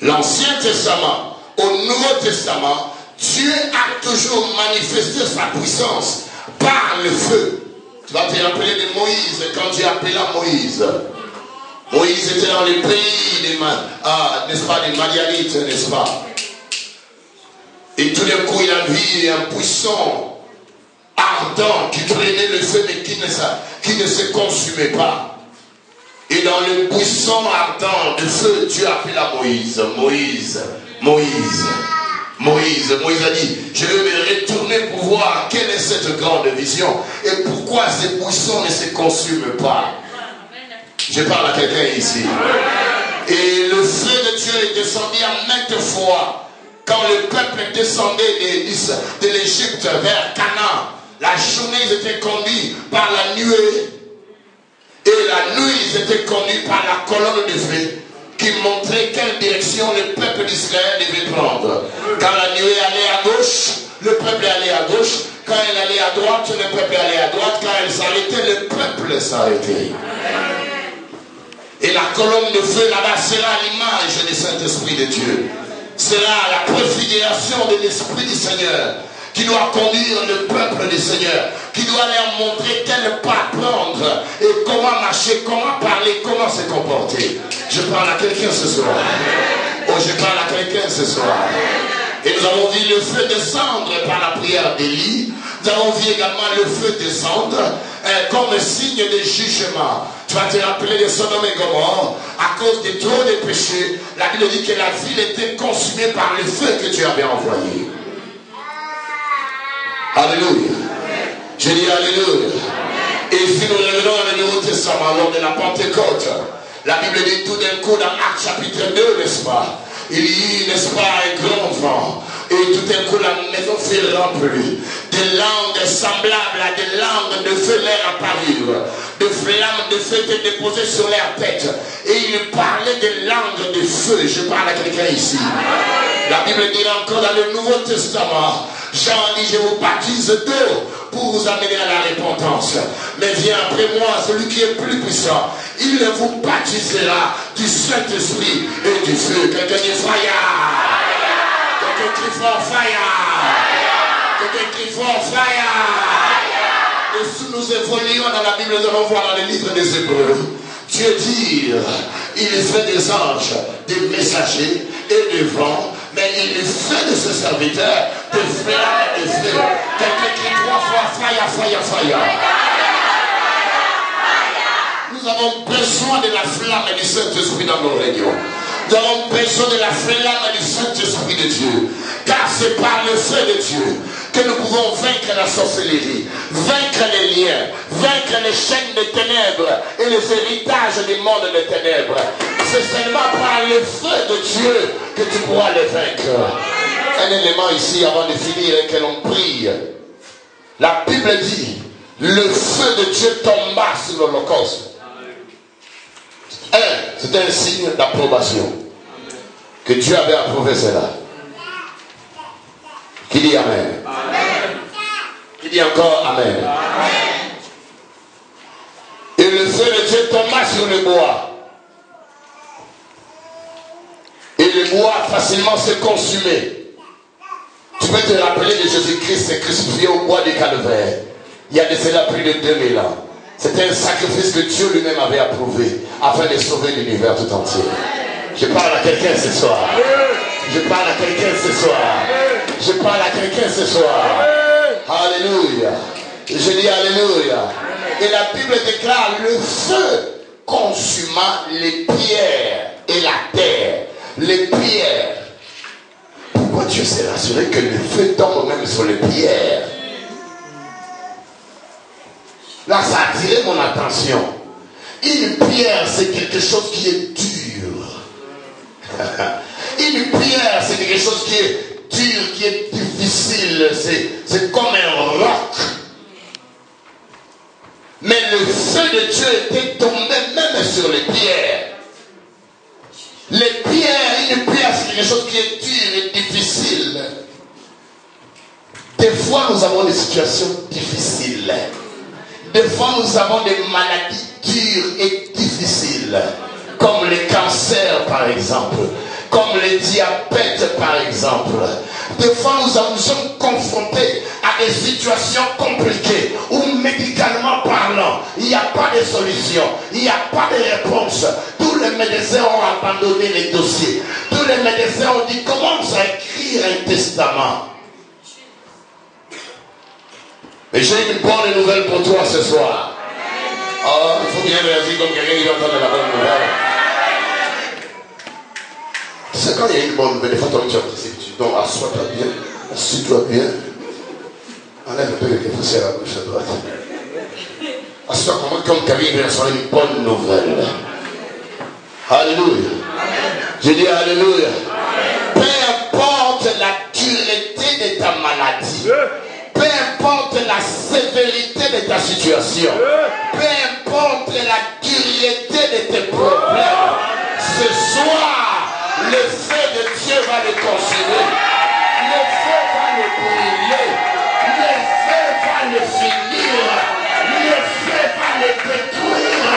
l'Ancien Testament au Nouveau Testament, Dieu a toujours manifesté sa puissance par le feu. Tu vas te rappeler de Moïse, quand Dieu appela Moïse. Moïse était dans le pays n'est-ce pas, des Madianites, n'est-ce pas? Et tout d'un coup, il a vu un buisson ardent qui traînait le feu, mais qui ne se consumait pas. Et dans le buisson ardent de feu, Dieu appela Moïse. Moïse a dit, je vais me retourner pour voir quelle est cette grande vision et pourquoi ces buissons ne se consument pas. Je parle à quelqu'un ici. Et le feu de Dieu est descendu à maintes fois. Quand le peuple descendait de l'Égypte vers Canaan, la journée ils étaient conduits par la nuée et la nuit ils étaient conduits par la colonne de feu qui montrait quelle direction le peuple d'Israël devait prendre. Quand la nuée allait à gauche, le peuple allait à gauche. Quand elle allait à droite, le peuple allait à droite. Quand elle s'arrêtait, le peuple s'arrêtait. Et la colonne de feu là-bas sera l'image du Saint-Esprit de Dieu. Sera la préfiguration de l'Esprit du Seigneur qui doit conduire le peuple du Seigneur, qui doit leur montrer quel pas prendre et comment marcher, comment parler, comment se comporter. Je parle à quelqu'un ce soir. Oh, je parle à quelqu'un ce soir. Et nous avons vu le feu descendre par la prière d'Élie. Nous avons vu également le feu descendre comme signe de jugement. Tu vas te rappeler de Sodome et Gomorrhe, à cause de trop de péchés. La Bible dit que la ville était consumée par le feu que Dieu avait envoyé. Alléluia. Je dis alléluia. Et si nous revenons dans le Nouveau Testament, lors de la Pentecôte, la Bible dit tout d'un coup dans Actes chapitre 2, n'est-ce pas? Il y eut, n'est-ce pas, un grand vent. Et tout d'un coup, la maison fut remplie. Des langues semblables à des langues de feu leur apparurent. De flammes de feu étaient déposées sur leur tête. Et ils parlaient des langues de feu. Je parle à quelqu'un ici. La Bible dit encore dans le Nouveau Testament, Jean dit, je vous baptise d'eau pour vous amener à la repentance. Mais vient après moi celui qui est plus puissant. Il vous baptisera du Saint-Esprit et du feu. Quelqu'un dit fire. Quelqu'un crie fort fire. Quelqu'un crie fort fire. Et si nous évoluons dans la Bible, nous allons voir dans le livre des Hébreux. Dieu dit, il fait des anges, des messagers et des vents, mais il fait de ses serviteurs des flammes de feu. Quelqu'un qui trois fois fire, fire, fire. Nous avons besoin de la flamme du Saint-Esprit dans nos réunions. Nous avons besoin de la flamme du Saint-Esprit de Dieu. Car c'est par le feu de Dieu que nous pouvons vaincre la sorcellerie, vaincre les liens, vaincre les chaînes de ténèbres et les héritages du monde de ténèbres. C'est seulement par le feu de Dieu que tu pourras les vaincre. Un élément ici avant de finir et que l'on prie. La Bible dit, le feu de Dieu tomba sur l'Holocauste. C'est un signe d'approbation. Que Dieu avait approuvé cela. Qui dit Amen? Amen. Qui dit encore Amen? Amen. Et le feu de Dieu tomba sur le bois. Et le bois facilement se consumait. Tu peux te rappeler de Jésus-Christ, c'est crucifié au bois du calvaire. Il y a de cela plus de 2000 ans. C'était un sacrifice que Dieu lui-même avait approuvé afin de sauver l'univers tout entier. Je parle à quelqu'un ce soir. Je parle à quelqu'un ce soir. Je parle à quelqu'un ce soir. Alléluia. Je dis alléluia. Et la Bible déclare: le feu consuma les pierres et la terre. Les pierres. Pourquoi Dieu s'est rassuré que le feu tombe même sur les pierres? Là, ça a attiré mon attention. Une pierre, c'est quelque chose qui est dur. Une pierre, c'est quelque chose qui est dur, qui est difficile. C'est comme un roc. Mais le feu de Dieu était tombé même sur les pierres. Les pierres, une pierre, c'est quelque chose qui est dur et difficile. Des fois, nous avons des situations difficiles. Des fois, nous avons des maladies dures et difficiles, comme les cancers, par exemple, comme le diabète, par exemple. Des fois, nous sommes confrontés à des situations compliquées, où médicalement parlant, il n'y a pas de solution, il n'y a pas de réponse. Tous les médecins ont abandonné les dossiers. Tous les médecins ont dit: commence à écrire un testament. Et j'ai une bonne nouvelle pour toi ce soir. Oh, il faut bien réagir comme quelqu'un qui va entendre la bonne nouvelle. Tu sais, quand il y a une bonne nouvelle, des fois, toi, tu dis: donc, assois-toi bien, assis-toi bien. Enlève un peu les poussières à gauche, à droite. Assois-toi comme quelqu'un qui vient recevoir une bonne nouvelle. Alléluia. Je dis alléluia. Peu importe la dureté de ta maladie, peu importe la sévérité de ta situation, peu importe la dureté de tes problèmes, ce soir, le feu de Dieu va le consumer. Le feu va le brûler. Le feu va le finir. Le feu va le détruire.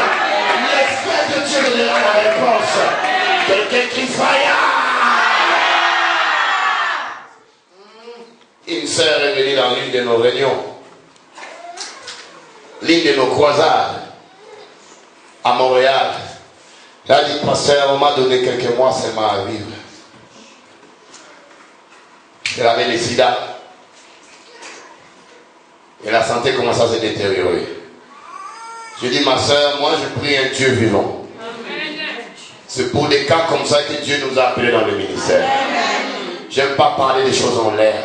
Le feu de Dieu donnera la réponse. Quelqu'un qui faille. Une sœur est venue dans l'une de nos réunions, l'une de nos croisades à Montréal. Elle a dit: pasteur, on m'a donné quelques mois seulement à vivre. Elle avait le sida. Et la santé commençait à se détériorer. Je dis: ma soeur, moi je prie un Dieu vivant. C'est pour des cas comme ça que Dieu nous a appelés dans le ministère. J'aime pas parler des choses en l'air.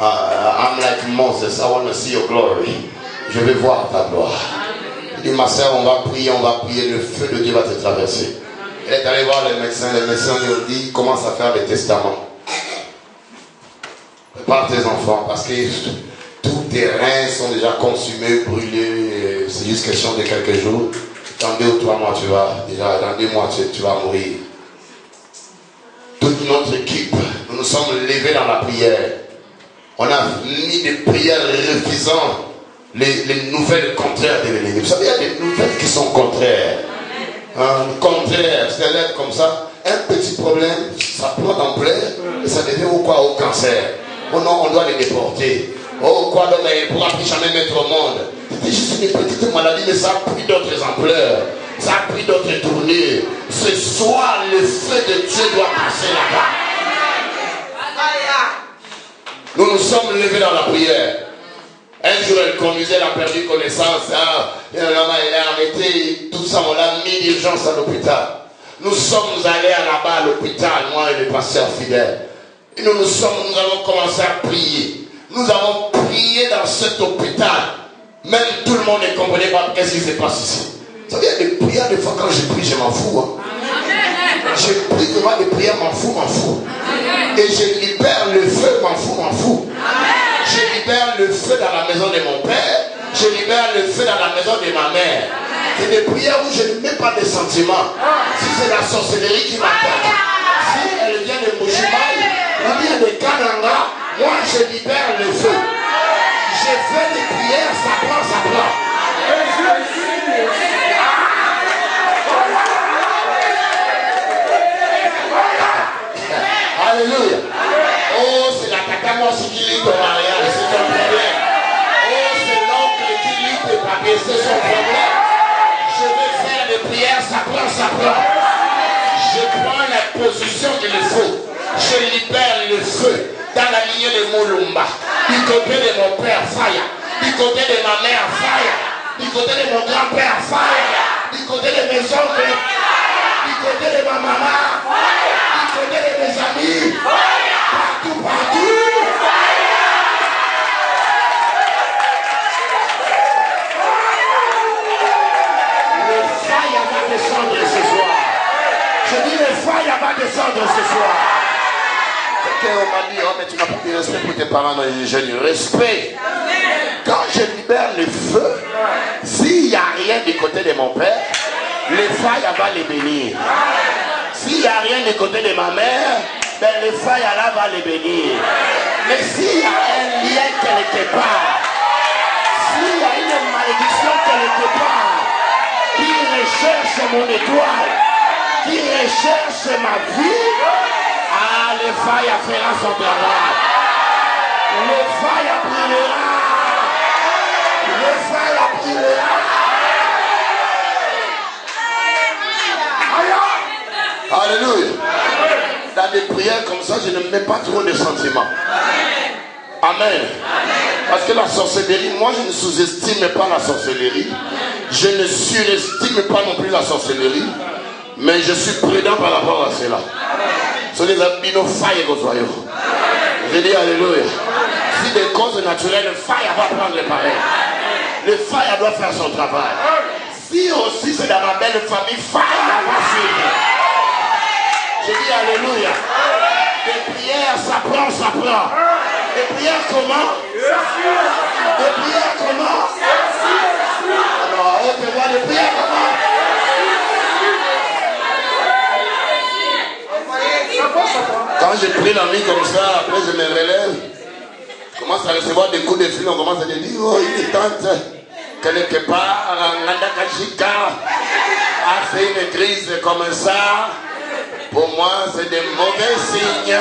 I'm like Moses, I want to see your glory. Je vais voir ta gloire. Je dis: ma soeur, on va prier, le feu de Dieu va te traverser. Elle est allée voir les médecins lui ont dit: commence à faire les testaments. Prépare tes enfants, parce que tous tes reins sont déjà consumés, brûlés. C'est juste question de quelques jours. Dans 2 ou 3 mois, dans 2 mois, tu vas mourir. Toute notre équipe, nous nous sommes levés dans la prière. On a mis des prières refusant les nouvelles contraires de l'ennemi. Vous savez, il y a des nouvelles qui sont contraires. Contraire, c'est un être comme ça. Un petit problème, ça prend d'ampleur et ça devient au cancer. Oh non, on doit les déporter. Oh quoi, donc, il ne pourra plus jamais mettre au monde. C'est juste une petite maladie, mais ça a pris d'autres ampleurs. Ça a pris d'autres tournées. Ce soir, le feu de Dieu doit passer là-bas. Nous nous sommes levés dans la prière. Un jour, elle conduisait, elle a perdu connaissance. Elle a arrêté, tout ça, on l'a mis d'urgence à l'hôpital. Nous sommes allés là-bas à l'hôpital, moi et le pasteur fidèle. Et nous avons commencé à prier. Nous avons prié dans cet hôpital. Même tout le monde ne comprenait pas qu'est-ce qui se passe ici. Vous savez, il y a des prières, des fois quand je prie, je m'en fous. Je prie devant des prières, m'en fous. Et je libère le feu, m'en fous. Je libère le feu dans la maison de mon père. Je libère le feu dans la maison de ma mère. C'est des prières où je ne mets pas de sentiments. Si c'est la sorcellerie qui m'attaque, si elle vient de Moujimaï, ou bien de Kananga, moi je libère le feu. Je fais des prières, ça prend. libère le feu dans la lignée de Moulumba. Du côté de mon père, fire. Du côté de ma mère, fire. Du côté de mon grand-père, fire. Du côté de mes oncles, du côté de ma maman, du côté de mes amis, partout, partout. Le fire va descendre ce soir. Je dis le fire va descendre ce soir. Quelqu'un m'a dit, oh mais tu n'as pas du respect pour tes parents. Non, j'ai du respect. Quand je libère le feu, s'il n'y a rien du côté de mon père, le fire va les bénir. S'il n'y a rien du côté de ma mère, ben le fire là va les bénir. Mais s'il y a un lien quelque part, s'il y a une malédiction quelque part, qui recherche mon étoile, qui recherche ma vie, ah, le fire fera son travail. Le fire brûlera. Le fire brûlera. Alléluia. Dans des prières comme ça, je ne mets pas trop de sentiments. Amen. Parce que la sorcellerie, moi je ne sous-estime pas la sorcellerie. Je ne surestime pas non plus la sorcellerie. Mais je suis prudent par rapport à cela. Ce les abino failles aux royaumes. Je dis alléluia. Si des causes naturelles, le fire va prendre les pareils. Le fire doit faire son travail. Si aussi c'est dans ma belle famille, fire va suivre. Je dis alléluia. Les prières, ça prend. Les prières comment? Les prières comment? Alors, on peut voir les prières comment? Quand je prie la nuit comme ça, après je me relève, je commence à recevoir des coups de fil, on commence à me dire, oh, il est tente, quelque part, Nandakachika a fait une crise comme ça. Pour moi, c'est des mauvais signes.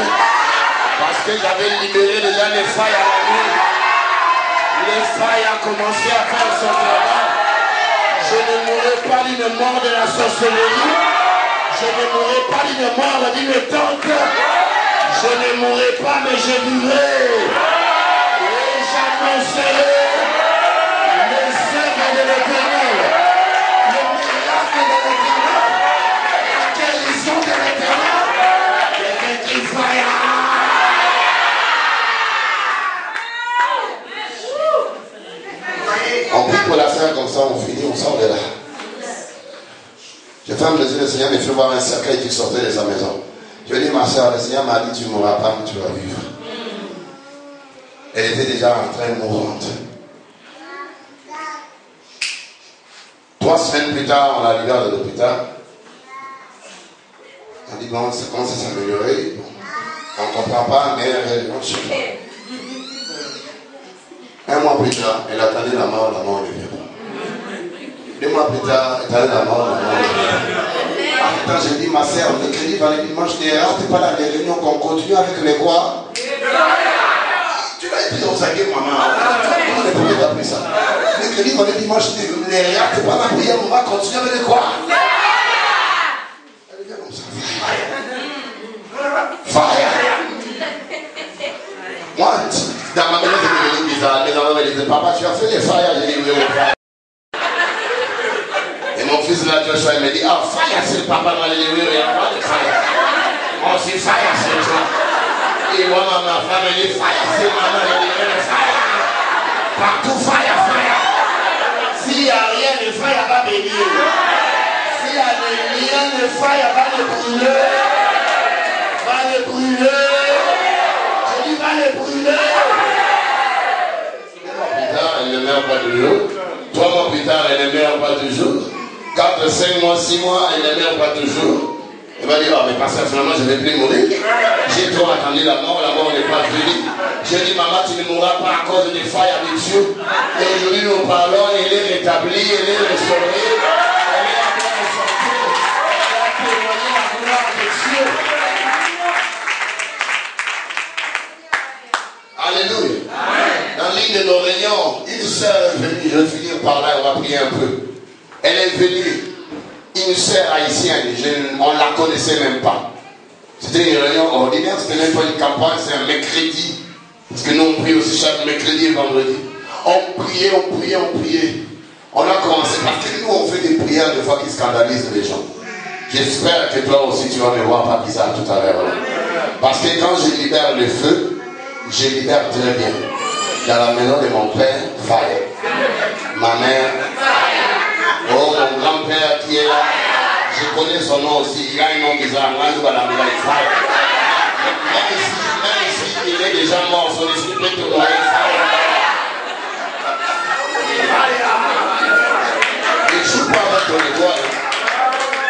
Parce que j'avais libéré déjà les failles à la nuit. Les failles ont commencé à faire son travail. Je ne mourrai pas d'une mort de la sorcellerie. Je ne mourrai pas d'une mort d'une tante. Je ne mourrai pas, mais je vivrai. Et j'annoncerai les œuvres de l'Éternel. Le miracle de l'Éternel. La guérison de l'Éternel. Quelqu'un qui faille. On prie pour la sœur comme ça, on finit, on sort de là. Je ferme les yeux, le Seigneur me fait voir un cercueil qui sortait de sa maison. Je lui ai dit, ma soeur, le Seigneur m'a dit, tu ne mourras pas, mais tu vas vivre. Elle était déjà en train mourante. 3 semaines plus tard, on l'a libérée de l'hôpital. On dit, bon, ça commence à s'améliorer. On ne comprend pas, mais on ne sait pas. Un mois plus tard, elle attendait la mort ne vient pas. 2 mois plus tard, elle attendait la mort ne vient pas. Quand j'ai dit, ma soeur, le crédit va le dimanche, tu ne rentres pas dans les réunions qu'on continue avec les quoi? Tu l'as été aux aguets, maman. Comment les premiers t'as pris ça? Le crédit va le dimanche, tu ne rentres pas dans la prière, on va continuer avec les quoi? Elle vient comme ça. Fire! Moi, dans ma maison, c'était devenu bizarre. Mes enfants me disaient, papa, tu as fait des fire? J'ai dit, oui, oui, fire. Et mon fils là, Joshua, il me dit, ah, fire, c'est le papa. Moi, j'ai dit, oui, oui, il y a pas de fire. Oh, c'est fire, c'est toi. Et moi, ma femme me dit, fire, c'est maman. J'ai dit, oui, fire. Partout, fire, fire. S'il n'y a rien, le fire va bénir. S'il y a rien, le fire va le brûler. Va le brûler. Va les brûler. 2 mois plus tard, elle ne meurt pas toujours. 3 mois plus tard, elle ne meurt pas toujours. 4, 5 mois, 6 mois, elle ne meurt pas toujours. Elle va dire, oh, mais pasteur, finalement, je ne vais plus mourir. J'ai trop attendu la mort n'est pas venue. J'ai dit, maman, tu ne mourras pas à cause des failles avec Dieu. Et aujourd'hui, nous parlons, elle est rétablie, elle est restaurée. Elle est encore ressortie. Elle a témoigné la gloire de Dieu. Alléluia. Dans l'une de nos réunions, une sœur est venue, je vais finir par là, on va prier un peu. Elle est venue, une sœur haïtienne, on ne la connaissait même pas. C'était une réunion ordinaire, c'était même pas une campagne, c'est un mercredi. Parce que nous on prie aussi chaque mercredi et vendredi. On priait. On a commencé parce que nous on fait des prières des fois qui scandalisent les gens. J'espère que toi aussi tu vas me voir pas bizarre tout à l'heure. Parce que quand je libère le feu, je libère très bien. Dans la maison de mon père, fire. Ma mère, oh mon grand-père qui est là, je connais son nom aussi, il a un nom bizarre, moi je vais la médaille fire. Même si il est déjà mort, son esprit peut te noyer fire. Ne joue pas avec ton étoile.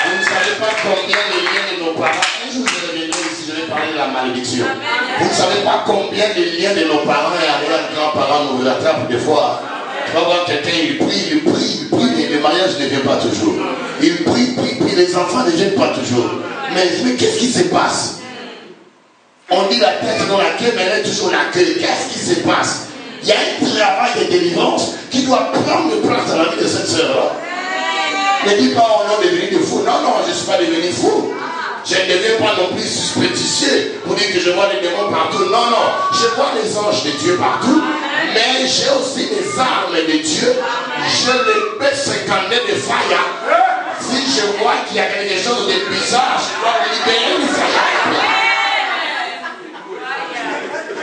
Vous ne savez pas combien les liens de nos parents. Un jour je reviendrai ici, je vais parler de la malédiction. Vous ne savez pas combien les liens de nos parents et arrière-grands-parents nous rattrapent des fois. Tu vas voir quelqu'un, il prie, mais le mariage ne vient pas toujours. Il prie, les enfants ne viennent pas toujours. Mais qu'est-ce qui se passe? On dit la tête dans la queue, mais elle est toujours la queue. Qu'est-ce qui se passe? Il y a un travail de délivrance qui doit prendre place dans la vie de cette sœur-là. Ne dis pas au nom de devenir de fou. Non, je ne suis pas devenu fou. Je ne deviens pas non plus suspecticieux pour dire que je vois les démons partout. Non, je vois les anges de Dieu partout, mais j'ai aussi les armes de Dieu. Je les P50 de fire. Si je vois qu'il y a quelque chose de bizarre, je dois libérer le fire.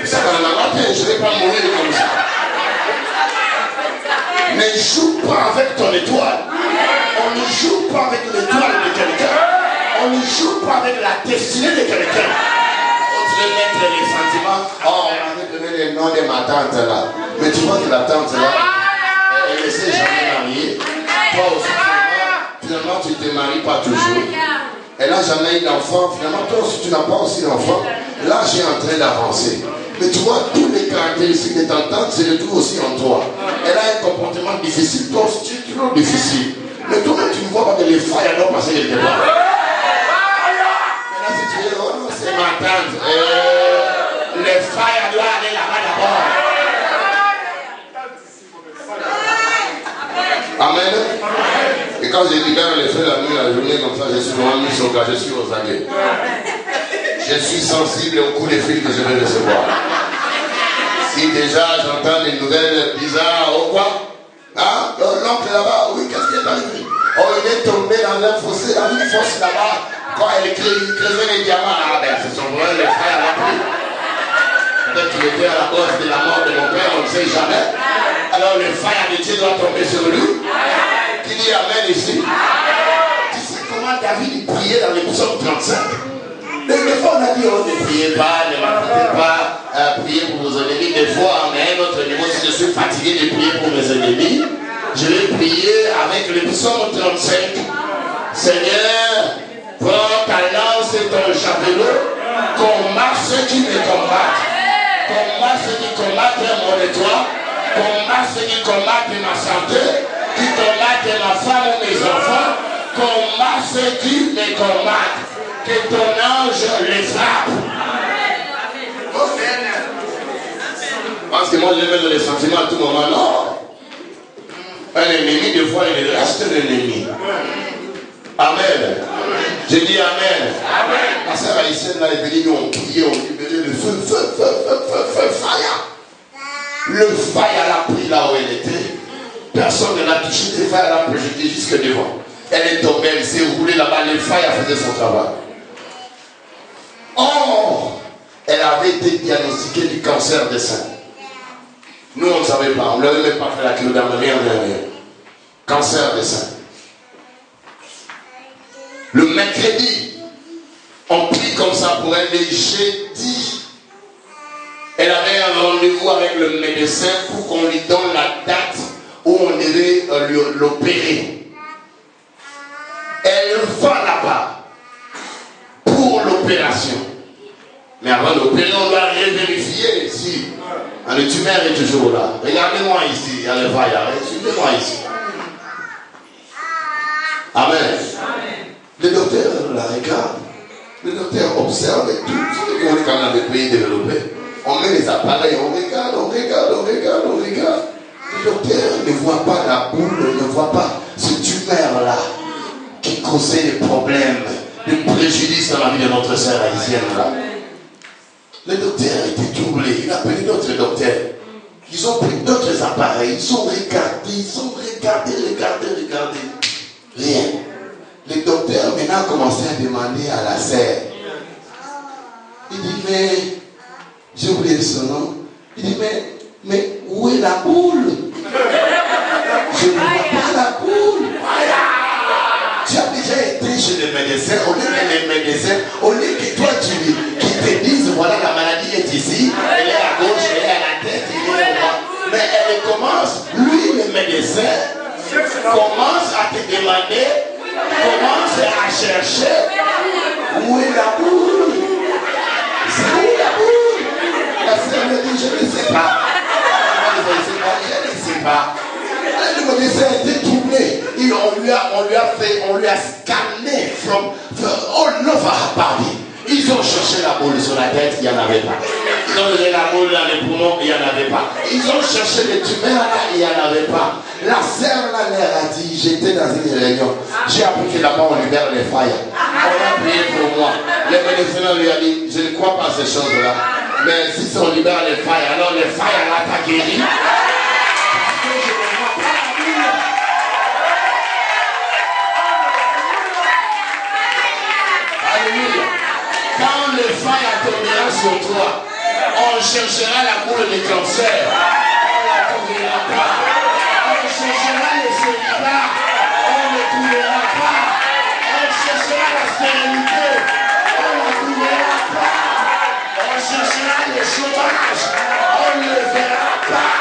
Ça va dans la tête, je ne vais pas mourir comme ça. Ne joue pas avec ton étoile. On ne joue pas avec l'étoile de quelqu'un. On ne joue pas avec la destinée de quelqu'un. On devait mettre les sentiments. Oh, on avait donné le nom de ma tante là. Mais tu vois que la tante là, elle ne s'est jamais mariée. Toi aussi, finalement, tu ne te maries pas toujours. Elle n'a jamais eu d'enfant. Finalement, toi aussi, tu n'as pas aussi d'enfant. Là, j'ai en train d'avancer. Mais tu vois, toutes les caractéristiques de ta tante, c'est le tout aussi en toi. Elle a un comportement difficile. Toi aussi, tu es toujours difficile. Mais toi-même, tu ne vois pas que les failles doivent passer quelque part. Maintenant, si tu dis, oh non, c'est ma tante. Les failles doivent aller là-bas d'abord. Amen. Et quand je libère les feux la nuit, la journée, comme ça, je suis vraiment mis sur le cas, je suis aux aguets. Je suis sensible au coup de fil que je vais recevoir. Si déjà j'entends des nouvelles bizarres, ou quoi? Hein? L'oncle là-bas, oui, qu'est-ce qui est arrivé? Oh, il est tombé dans un fossé, dans une fosse là-bas. Quand il creusait les diamants, ah ben, c'est son vrai, le frère l'a pris. Peut-être qu'il était à la cause de la mort de mon père, on ne sait jamais. Alors le fire de Dieu doit tomber sur lui. Qui dit Amen ici? Tu sais comment David priait dans les psaumes 35? Des fois on a dit, oh, ne priez pas, ne m'attendez pas, priez pour vos ennemis. Des fois, mais un autre niveau, si je suis fatigué de prier pour mes ennemis, je vais prier avec le psaume 35. Seigneur, prends ta lance et ton javelot, combat ceux qui me combattent. Combat ceux qui combattent mon étoile, combat ceux qui combattent ma santé, qui combattent ma femme ou mes enfants, combat ceux qui me combattent. Que ton ange les frappe. Parce que moi je mets dans les sentiments à tout moment. Non. Un ennemi, des fois, il reste un ennemi. Amen. Je dis Amen. La sœur haïtienne là est venue, nous on criait, on libérait le feu, fire. Le fire l'a pris là où elle était. Personne ne l'a touché. Le fire l'a projeté jusque devant. Elle est tombée, elle s'est roulée là-bas. Le fire faisait son travail. Oh, elle avait été diagnostiquée du cancer des seins. Nous, on ne savait pas. On ne lui avait même pas fait la chirurgie, rien. Cancer des seins. Le mercredi, on prie comme ça pour elle. Le jeudi, elle avait un rendez-vous avec le médecin pour qu'on lui donne la date où on devait l'opérer. Elle va là-bas pour l'opération. Mais avant d'opérer, on doit revérifier si le tumeur est toujours là. Regardez-moi ici, il y a le vaillant. Suivez-moi ici. Amen. Le docteur la regarde. Le docteur observe et tout. On est quand même des pays développés. On met les appareils, on regarde. Le docteur ne voit pas la boule, ne voit pas ce tumeur-là qui causait des problèmes de préjudice dans la vie de notre sœur haïtienne là. Le docteur était troublé. Il a appelé d'autres docteurs. Ils ont pris d'autres appareils. Ils ont regardé. Rien. Le docteur maintenant a commencé à demander à la sœur. Il dit, mais, j'ai oublié son nom. Il dit, mais où est la boule? Je ne vois pas la boule. Tu as déjà été chez le médecin, au lieu que les médecins, au lieu que toi qui te disent, voilà, la maladie est ici, elle est à gauche, elle est à la tête, elle est au bas. Mais elle commence, lui, le médecin, commence à te demander, commence à chercher, où est la boule? C'est où la boule? La sœur me dit, je ne sais pas. Je ne sais pas. Le médecin était troublé. On lui a scanné all over Paris. Ils ont cherché la boule sur la tête, il n'y en avait pas. Ils ont cherché la boule dans les poumons, il n'y en avait pas. Ils ont cherché les tumeurs là, il n'y en avait pas. La sœur là leur a dit, j'étais dans une réunion. J'ai appris que là-bas on libère les failles. On a prié pour moi. Le médecin lui a dit, je ne crois pas à ces choses-là. Mais si on libère les failles, alors les failles là t'as guéri. Quand le faille tombera sur toi, on cherchera la boule de cancer. On ne la trouvera pas. On cherchera le célibat. On ne trouvera pas. On cherchera la stérilité. On ne la trouvera pas. On cherchera le chômage. On ne le verra pas.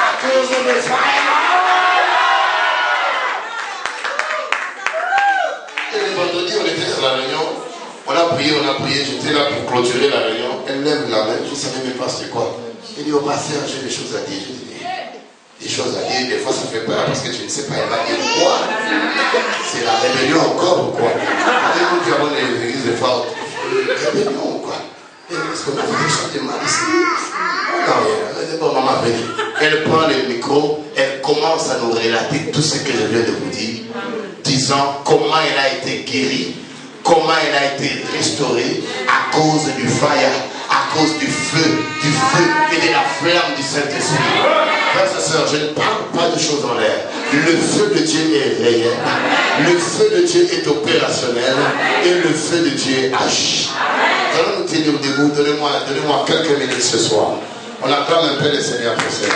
À cause de le faille. Et le vendredi, on était dans la réunion. On a prié, j'étais là pour clôturer la réunion. Elle lève la main, je ne savais même pas c'était quoi. Elle dit, oh pasteur, j'ai des choses à dire. Je dis, des choses à dire, des fois ça fait peur parce que tu ne sais pas, elle va dire quoi. C'est la rébellion encore ou quoi? Nous qui avons les églises de fortes. Rébellion ou quoi? Est-ce qu'on a fait des choses de mal ici? Non, c'est pas maman venue. Elle prend le micro, elle commence à nous relater tout ce que je viens de vous dire, disant comment elle a été guérie. Comment elle a été restaurée à cause du fire, à cause du feu et de la flamme du Saint-Esprit. Frères et sœurs, je ne parle pas de choses en l'air. Le feu de Dieu est réel. Le feu de Dieu est opérationnel. Et le feu de Dieu agit. Allons nous tenir debout. Donnez-moi quelques minutes ce soir. On acclame un peu le Seigneur pour cela.